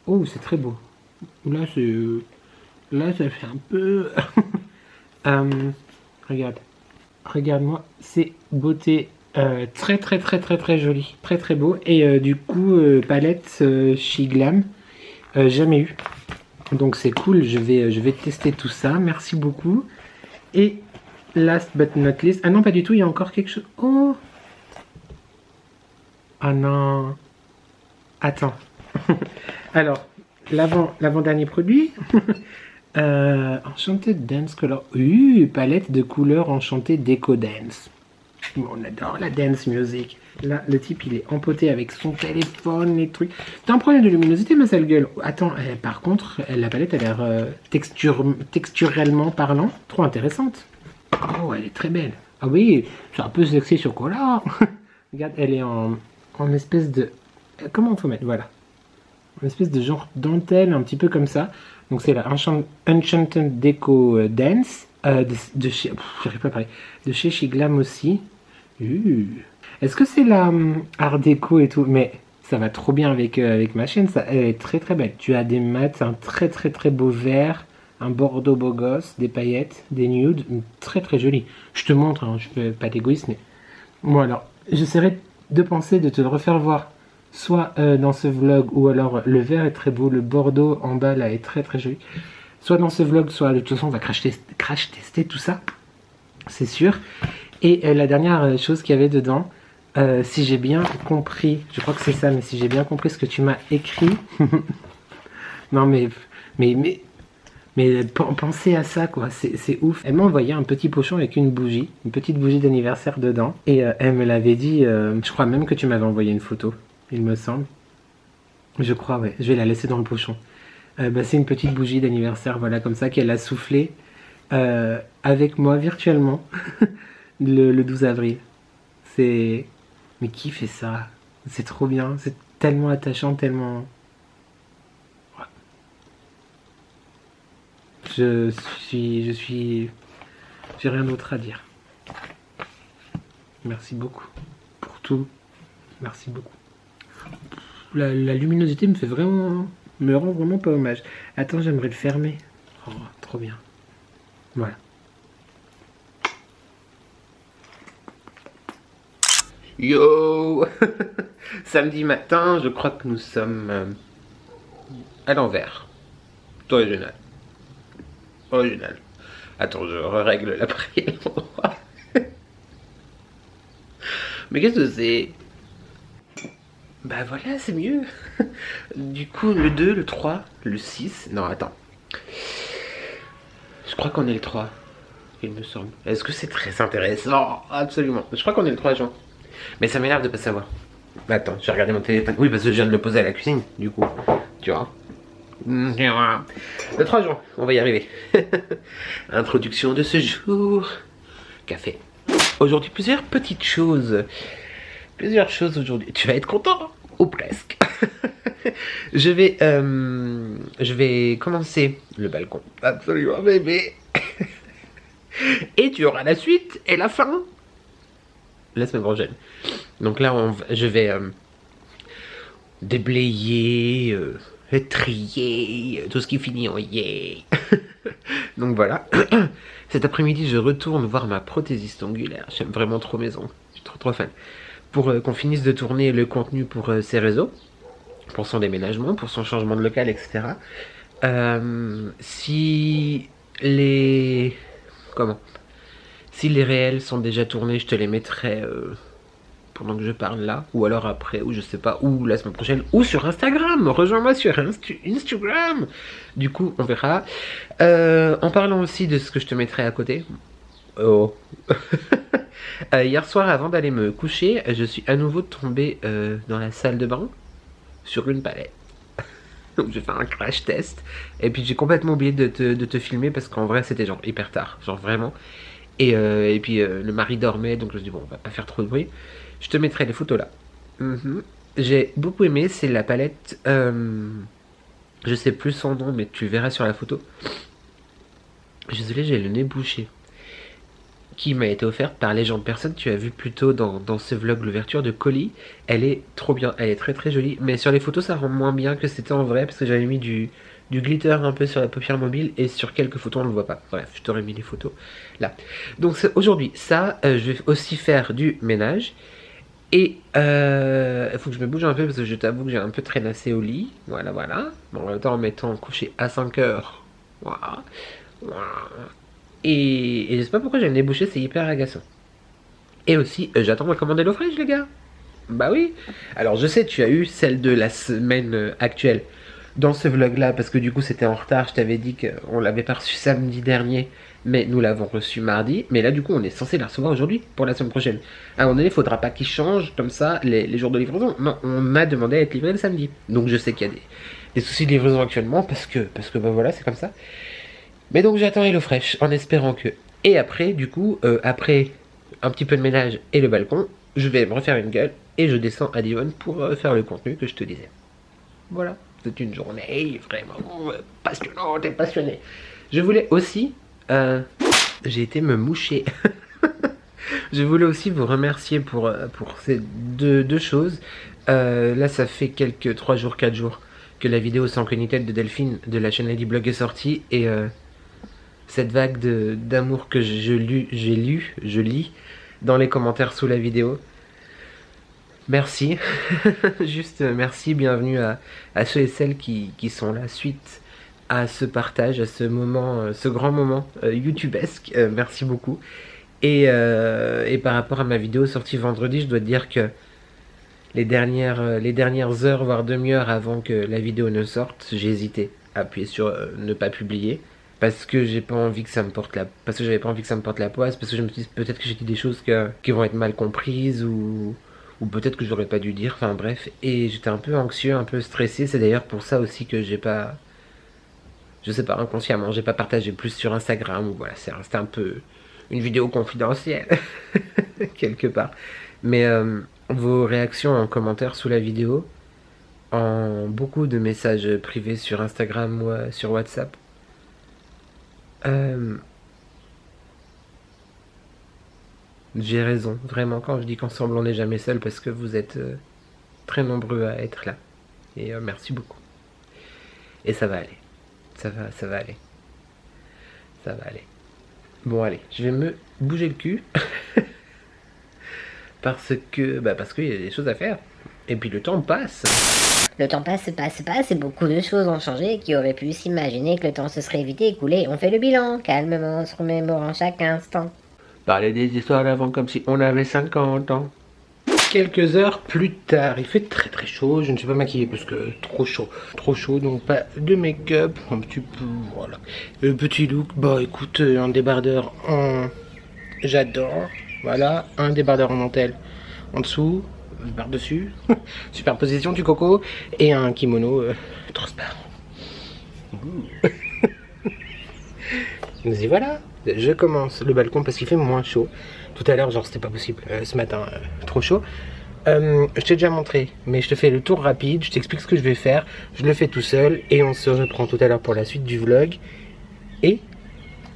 Oh, c'est très beau. Là, ça fait un peu... Regarde. Regarde-moi, c'est beauté. Très très très très très joli, très très beau. Et du coup palette Shiglam, jamais eu, donc c'est cool. Je vais tester tout ça. Merci beaucoup. Et last but not least, ah non pas du tout, il y a encore quelque chose. Oh ah non, attends. Alors l'avant-dernier produit. Enchanted Dance Color, palette de couleurs enchantée Déco Dance. On adore la dance music. Là, le type, il est empoté avec son téléphone, les trucs. T'as un problème de luminosité, ma sale gueule. Attends, par contre, la palette a l'air texturellement parlant trop intéressante. Oh, elle est très belle. Ah oui, c'est un peu sexy chocolat. Regarde, elle est en espèce de... Comment on faut mettre? Voilà. Une espèce de genre dentelle, un petit peu comme ça. Donc c'est la Enchanted Déco Dance. De chez... J'arrive pas à parler. De chez Shiglam aussi. Est-ce que c'est la art déco et tout? Mais ça va trop bien avec ma chaîne, ça. Elle est très très belle. Tu as des mats, un très très très beau vert, un bordeaux beau gosse, des paillettes, des nudes, très très joli. Je te montre, hein, je fais pas d'égoïsme, mais... Bon alors, j'essaierai de penser de te le refaire voir, soit dans ce vlog, ou alors le vert est très beau, le bordeaux en bas là est très très joli. Soit dans ce vlog, soit de toute façon on va crash tester tout ça, c'est sûr. Et la dernière chose qu'il y avait dedans, si j'ai bien compris, je crois que c'est ça, mais si j'ai bien compris ce que tu m'as écrit, non mais pensez à ça quoi, c'est ouf. Elle m'a envoyé un petit pochon avec une petite bougie d'anniversaire dedans, et elle me l'avait dit, je crois même que tu m'avais envoyé une photo, il me semble. Je crois, ouais. Je vais la laisser dans le pochon. Bah, c'est une petite bougie d'anniversaire, voilà, comme ça, qu'elle a soufflé avec moi virtuellement le 12 avril. C'est... Mais qui fait ça? C'est trop bien, c'est tellement attachant, tellement... Ouais. Je suis... J'ai rien d'autre à dire. Merci beaucoup pour tout. Merci beaucoup. La luminosité me rend vraiment pas hommage. Attends, j'aimerais le fermer. Oh, trop bien. Voilà. Yo. Samedi matin, je crois que nous sommes à l'envers. Original. Original. Attends, je règle l'appareil. Mais qu'est-ce que c'est? Bah voilà, c'est mieux. Du coup, le 2, le 3, le 6... Non, attends. Je crois qu'on est le 3, il me semble. Est-ce que c'est très intéressant? Absolument. Je crois qu'on est le 3 juin. Mais ça m'énerve de pas savoir. Attends, je vais regarder mon téléphone. Oui, parce que je viens de le poser à la cuisine, du coup. Tu vois. Le 3 juin, on va y arriver. Introduction de ce jour. Café. Aujourd'hui, plusieurs petites choses. Plusieurs choses aujourd'hui. Tu vas être content, ou presque. Je vais commencer le balcon. Absolument, bébé. Et tu auras la suite et la fin la semaine prochaine. Donc là, je vais déblayer, trier, tout ce qui finit en yé. Donc voilà. Cet après-midi, je retourne voir ma prothésiste ongulaire. J'aime vraiment trop mes ongles. Je suis trop fan. Pour qu'on finisse de tourner le contenu pour ses réseaux, pour son déménagement, pour son changement de local, etc. Si les réels sont déjà tournés, je te les mettrai pendant que je parle là, ou alors après, ou je sais pas, ou la semaine prochaine, ou sur Instagram. Rejoins-moi sur Instagram. Du coup, on verra. En parlant aussi de ce que je te mettrai à côté. Oh. Hier soir, avant d'aller me coucher, je suis à nouveau tombé dans la salle de bain sur une palette. Donc j'ai fait un crash test. Et puis j'ai complètement oublié de te filmer parce qu'en vrai c'était genre hyper tard. Genre vraiment. Et puis le mari dormait, donc je me dis bon, on va pas faire trop de bruit. Je te mettrai les photos là. J'ai beaucoup aimé, c'est la palette. Je sais plus son nom, mais tu verras sur la photo. Je suis désolé, j'ai le nez bouché. Qui m'a été offerte par Légende Personne. Tu as vu plus tôt dans ce vlog l'ouverture de colis. Elle est trop bien, elle est très très jolie. Mais sur les photos ça rend moins bien que c'était en vrai, parce que j'avais mis du glitter un peu sur la paupière mobile, et sur quelques photos on ne le voit pas. Bref, je t'aurais mis les photos là. Donc aujourd'hui ça, je vais aussi faire du ménage. Et il faut que je me bouge un peu parce que je t'avoue que j'ai un peu traînassé au lit. Voilà. Bon, en même temps en m'étant couché à 5 heures. Voilà. Et je sais pas pourquoi j'ai le nez bouché, c'est hyper agaçant. Et aussi, j'attends ma commande HelloFresh, les gars. Bah oui. Alors je sais, tu as eu celle de la semaine actuelle dans ce vlog là, parce que du coup c'était en retard. Je t'avais dit qu'on l'avait pas reçu samedi dernier, mais nous l'avons reçu mardi. Mais là du coup on est censé la recevoir aujourd'hui pour la semaine prochaine. À un moment donné, il faudra pas qu'ils changent comme ça les jours de livraison. Non, on a demandé à être livré le samedi. Donc je sais qu'il y a des soucis de livraison actuellement, parce que bah voilà, c'est comme ça. Mais donc j'attends HelloFresh en espérant que... Et après, du coup, après un petit peu de ménage et le balcon, je vais me refaire une gueule et je descends à Divonne pour faire le contenu que je te disais. Voilà, c'est une journée vraiment passionnante et passionnée. Je voulais aussi... j'ai été me moucher. Je voulais aussi vous remercier pour ces deux choses. Là, ça fait 3 jours, 4 jours que la vidéo sans queue ni tête de Delphine de la chaîne Ladyblog est sortie, et cette vague d'amour que je lis dans les commentaires sous la vidéo. Merci. Juste merci, bienvenue à ceux et celles qui sont là suite à ce partage, à ce moment, ce grand moment youtubesque. Merci beaucoup. Et par rapport à ma vidéo sortie vendredi, je dois te dire que les dernières heures, voire demi-heure avant que la vidéo ne sorte, j'ai hésité à appuyer sur ne pas publier. Parce que j'ai pas envie que ça me porte parce que j'avais pas envie que ça me porte la poisse, parce que je me suis dit peut-être que j'ai dit des choses qui vont être mal comprises, ou ou peut-être que j'aurais pas dû dire, enfin bref, et j'étais un peu anxieux, un peu stressé, c'est d'ailleurs pour ça aussi que j'ai pas, je sais pas, inconsciemment, j'ai pas partagé plus sur Instagram, ou voilà, c'était un peu une vidéo confidentielle, quelque part. Mais vos réactions en commentaire sous la vidéo, en beaucoup de messages privés sur Instagram ou sur WhatsApp, j'ai raison, vraiment, quand je dis qu'ensemble on n'est jamais seul, parce que vous êtes très nombreux à être là. Et merci beaucoup. Et ça va aller. Ça va aller. Ça va aller. Bon, allez, je vais me bouger le cul. parce qu'il y a des choses à faire. Et puis le temps passe. Le temps passe et beaucoup de choses ont changé. Qui aurait pu s'imaginer que le temps se serait vite écoulé? On fait le bilan, calmement, se remémorant chaque instant. Parler des histoires d'avant comme si on avait 50 ans. Quelques heures plus tard, il fait très très chaud, je ne suis pas maquillée parce que trop chaud, donc pas de make-up, un petit peu, voilà. Le petit look, bah écoute, un débardeur en... J'adore, voilà, un débardeur en dentelle en dessous, par-dessus, superposition du coco, et un kimono transparent. Mais et voilà, je commence le balcon parce qu'il fait moins chaud. Tout à l'heure, genre c'était pas possible, ce matin, trop chaud. Je t'ai déjà montré, mais je te fais le tour rapide, je t'explique ce que je vais faire, je le fais tout seul, et on se reprend tout à l'heure pour la suite du vlog. Et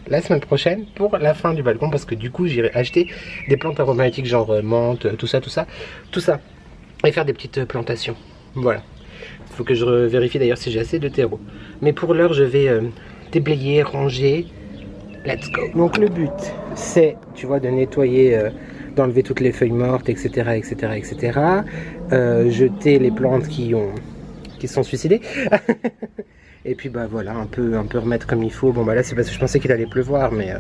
la semaine prochaine pour la fin du balcon, parce que du coup j'irai acheter des plantes aromatiques genre menthe, tout ça, et faire des petites plantations. Voilà. Il faut que je vérifie d'ailleurs si j'ai assez de terreau. Mais pour l'heure, je vais déblayer, ranger. Let's go. Donc le but, c'est, tu vois, de nettoyer, d'enlever toutes les feuilles mortes, etc., jeter les plantes qui sont suicidées. Et puis bah voilà, un peu remettre comme il faut. Bon bah là c'est parce que je pensais qu'il allait pleuvoir, mais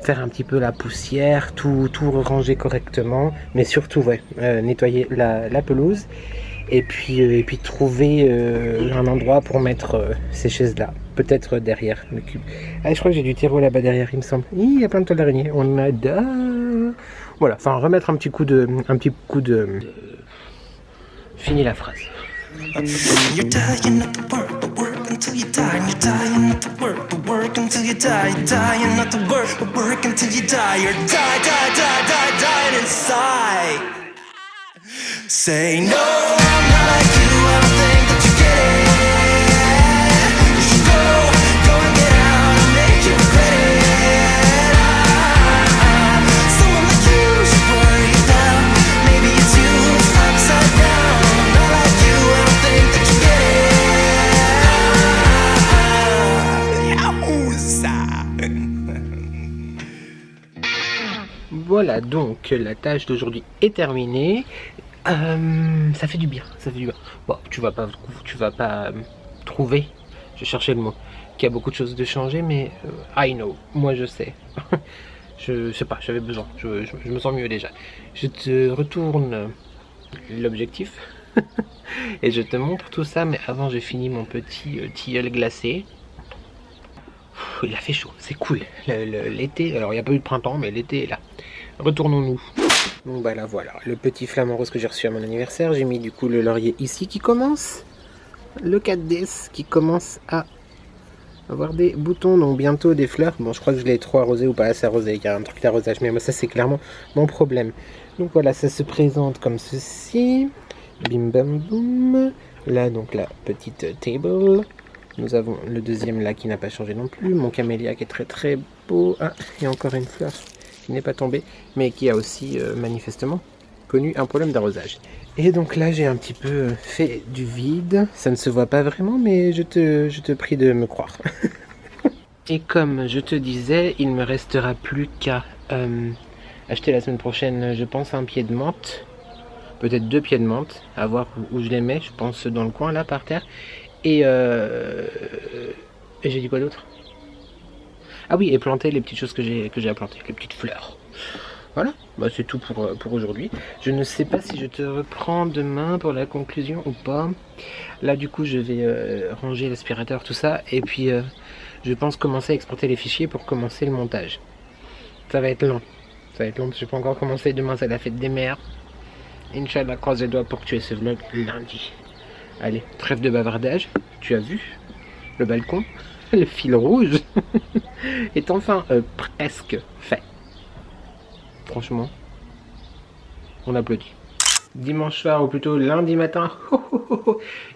faire un petit peu la poussière, tout ranger correctement, mais surtout ouais, nettoyer la pelouse. Et puis trouver un endroit pour mettre ces chaises là, peut-être derrière le cube. Ah, je crois que j'ai du terreau là-bas derrière, il me semble. Il y a plein de toiles d'araignée, on adore. Voilà, enfin remettre un petit coup de Fini la phrase. You're dying not to work, but work until you die. You're dying not to work, but work until you die. You're dying not to work, but work until you die. You're dying inside. Say no, I'm not like you. I don't think that you get it. You should go and get out and make you regret it. Someone like you should worry about. Maybe it's you who's upside down. I'm not like you. I don't think that you get it. Voilà, donc la tâche d'aujourd'hui est terminée. Ça fait du bien, Bon, tu vas pas trouver, je cherchais le mot, qu'il y a beaucoup de choses de changer, mais I know, moi je sais. Je sais pas, j'avais besoin, je me sens mieux déjà. Je te retourne l'objectif et je te montre tout ça, mais avant j'ai fini mon petit tilleul glacé. Il a fait chaud, c'est cool. L'été, alors il n'y a pas eu de printemps, mais l'été est là. Retournons-nous. Donc bah là voilà, le petit flamant rose que j'ai reçu à mon anniversaire. J'ai mis du coup le laurier ici qui commence. Le 4DS qui commence à avoir des boutons, donc bientôt des fleurs. Bon, je crois que je l'ai trop arrosé ou pas assez arrosé, il y a un truc d'arrosage, mais moi ça c'est clairement mon problème. Donc voilà, ça se présente comme ceci. Bim bam boum. Là donc la petite table. Nous avons le deuxième là qui n'a pas changé non plus. Mon camélia qui est très très beau. Ah, il y a encore une fleur qui n'est pas tombée, mais qui a aussi manifestement connu un problème d'arrosage. Et donc là j'ai un petit peu fait du vide. Ça ne se voit pas vraiment, mais je te prie de me croire. Et comme je te disais, il me restera plus qu'à acheter la semaine prochaine, je pense, un pied de menthe. Peut-être 2 pieds de menthe, à voir où je les mets. Je pense dans le coin là par terre. Et j'ai dit quoi d'autre? Ah oui, et planter les petites choses que j'ai à planter, les petites fleurs. Voilà, bah c'est tout pour aujourd'hui. Je ne sais pas si je te reprends demain pour la conclusion ou pas. Là du coup je vais ranger l'aspirateur, tout ça. Et puis je pense commencer à exporter les fichiers pour commencer le montage. Ça va être long. Ça va être long parce que je peux encore commencer demain, c'est la fête des mères. Inch'Allah, croise les doigts pour que tu aies ce vlog lundi. Allez, trêve de bavardage. Tu as vu le balcon? Le fil rouge est enfin presque fait. Franchement, on applaudit. Dimanche soir, ou plutôt lundi matin,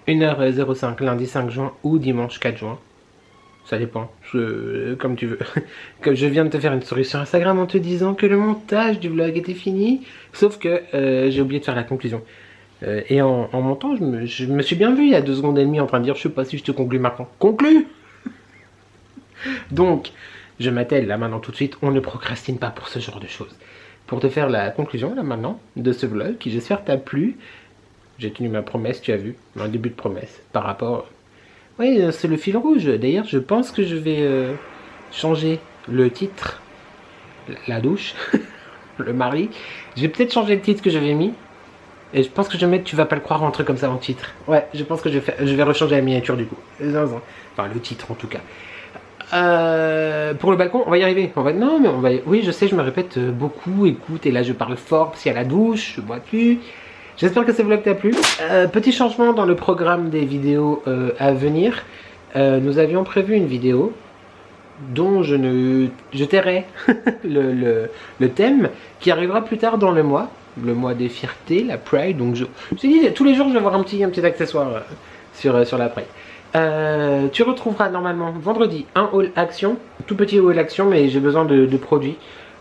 1h05, lundi 5 juin ou dimanche 4 juin. Ça dépend, comme tu veux. Comme je viens de te faire une story sur Instagram en te disant que le montage du vlog était fini, sauf que j'ai oublié de faire la conclusion. Et en montant, je me suis bien vu il y a 2 secondes et demie en train de dire, je sais pas si je te conclue maintenant. Conclue. Donc, je m'attelle là maintenant tout de suite, on ne procrastine pas pour ce genre de choses. Pour te faire la conclusion là maintenant de ce vlog qui j'espère t'a plu. J'ai tenu ma promesse, tu as vu, un début de promesse par rapport... Oui, c'est le fil rouge. D'ailleurs, je pense que je vais changer le titre, la douche, le mari. Je vais peut-être changer le titre que j'avais mis. Et je pense que je vais mettre, tu vas pas le croire, un truc comme ça en titre. Ouais, je pense que je vais rechanger la miniature du coup. Enfin, le titre en tout cas. Pour le balcon, on va y arriver. Non, mais on va. Oui, je sais, je me répète beaucoup. Écoute, et là je parle fort parce qu'il y a la douche, je bois plus. J'espère que ce vlog t'a plu. Petit changement dans le programme des vidéos à venir. Nous avions prévu une vidéo dont je tairai le thème qui arrivera plus tard dans le mois des fiertés, la Pride. Donc je me suis dit tous les jours je vais avoir un petit accessoire sur la Pride. Tu retrouveras normalement vendredi un haul action, tout petit haul action, mais j'ai besoin de produits.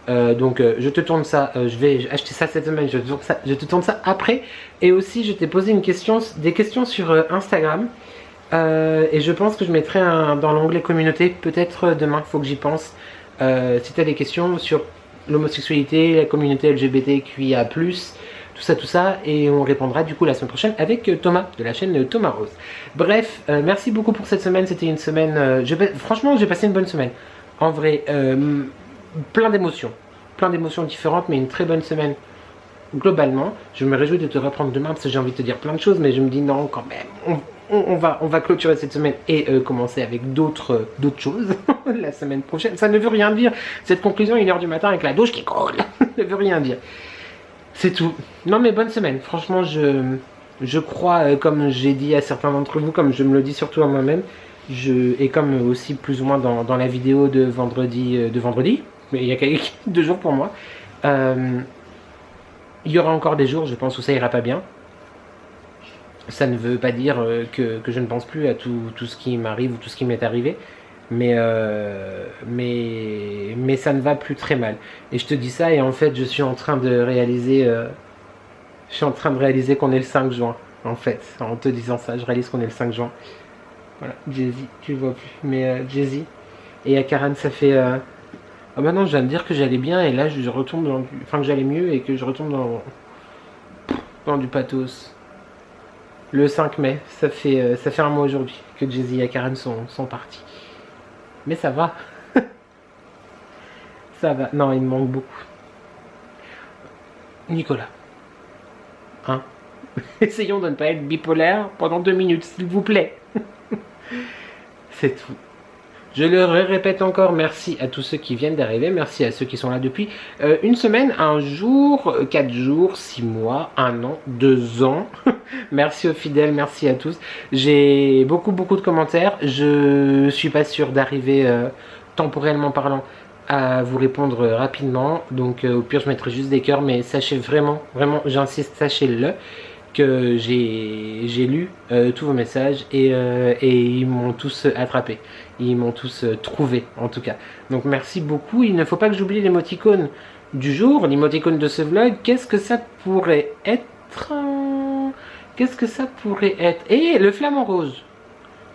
Donc je te tourne ça, je vais acheter ça cette semaine, je te tourne ça après. Et aussi je t'ai posé des questions sur Instagram. Et je pense que je mettrai dans l'onglet communauté, peut-être demain, il faut que j'y pense. Si tu as des questions sur l'homosexualité, la communauté LGBTQIA+, tout ça, et on répondra du coup la semaine prochaine avec Thomas, de la chaîne Thomas Rose. Bref, merci beaucoup pour cette semaine, c'était une semaine, franchement j'ai passé une bonne semaine, en vrai, plein d'émotions différentes, mais une très bonne semaine globalement. Je me réjouis de te reprendre demain, parce que j'ai envie de te dire plein de choses, mais je me dis non, quand même, on va clôturer cette semaine et commencer avec d'autres choses la semaine prochaine. Ça ne veut rien dire, cette conclusion 1h du matin avec la douche qui coule, ne veut rien dire. C'est tout. Non mais bonne semaine. Franchement, je crois, comme j'ai dit à certains d'entre vous, comme je me le dis surtout à moi-même, et comme aussi plus ou moins dans la vidéo de vendredi, mais il y a quelques 2 jours pour moi, il y aura encore des jours, je pense, où ça ira pas bien. Ça ne veut pas dire que je ne pense plus à tout ce qui m'arrive ou tout ce qui m'est arrivé. Mais ça ne va plus très mal. Et je te dis ça et en fait je suis en train de réaliser qu'on est le 5 juin. En fait, en te disant ça, je réalise qu'on est le 5 juin. Voilà, Jay-Z, tu le vois plus. Mais Jay-Z et Akaran, ça fait... Ah bah non, je viens de dire que j'allais bien et là je retombe dans... Enfin que j'allais mieux et que je retombe dans du pathos. Le 5 mai, ça fait un mois aujourd'hui que Jay-Z et Akaran sont partis. Mais ça va. Ça va. Non, il me manque beaucoup. Nicolas. Hein? Essayons de ne pas être bipolaire pendant 2 minutes, s'il vous plaît. C'est tout. Je le répète encore, merci à tous ceux qui viennent d'arriver, merci à ceux qui sont là depuis une semaine, un jour, 4 jours, 6 mois, 1 an, 2 ans. Merci aux fidèles, merci à tous. J'ai beaucoup de commentaires, je suis pas sûr d'arriver temporellement parlant à vous répondre rapidement, donc au pire je mettrai juste des cœurs, mais sachez vraiment, j'insiste, sachez-le, que j'ai lu tous vos messages et ils m'ont tous attrapé. Ils m'ont tous trouvé en tout cas. Donc merci beaucoup. Il ne faut pas que j'oublie l'émoticône du jour, l'émoticône de ce vlog. Qu'est-ce que ça pourrait être? Qu'est-ce que ça pourrait être? Et le flamant rose.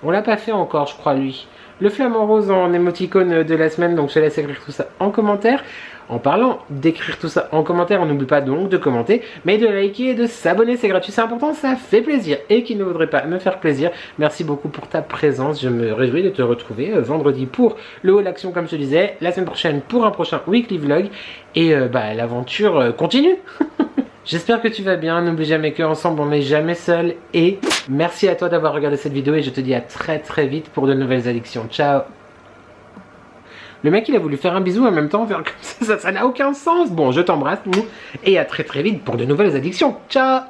On l'a pas fait encore, je crois, lui. Le flamant rose en émoticône de la semaine. Donc je te laisse écrire tout ça en commentaire. En parlant d'écrire tout ça en commentaire, on n'oublie pas donc de commenter, mais de liker et de s'abonner, c'est gratuit, c'est important, ça fait plaisir. Et qui ne voudrait pas me faire plaisir, merci beaucoup pour ta présence, je me réjouis de te retrouver vendredi pour le haul action comme je te disais, la semaine prochaine pour un prochain weekly vlog, et l'aventure continue. J'espère que tu vas bien, n'oublie jamais qu'ensemble on n'est jamais seul, et merci à toi d'avoir regardé cette vidéo, et je te dis à très vite pour de nouvelles addictions. Ciao. Le mec il a voulu faire un bisou en même temps, faire comme ça n'a aucun sens. Bon, je t'embrasse, nous, et à très très vite pour de nouvelles addictions. Ciao.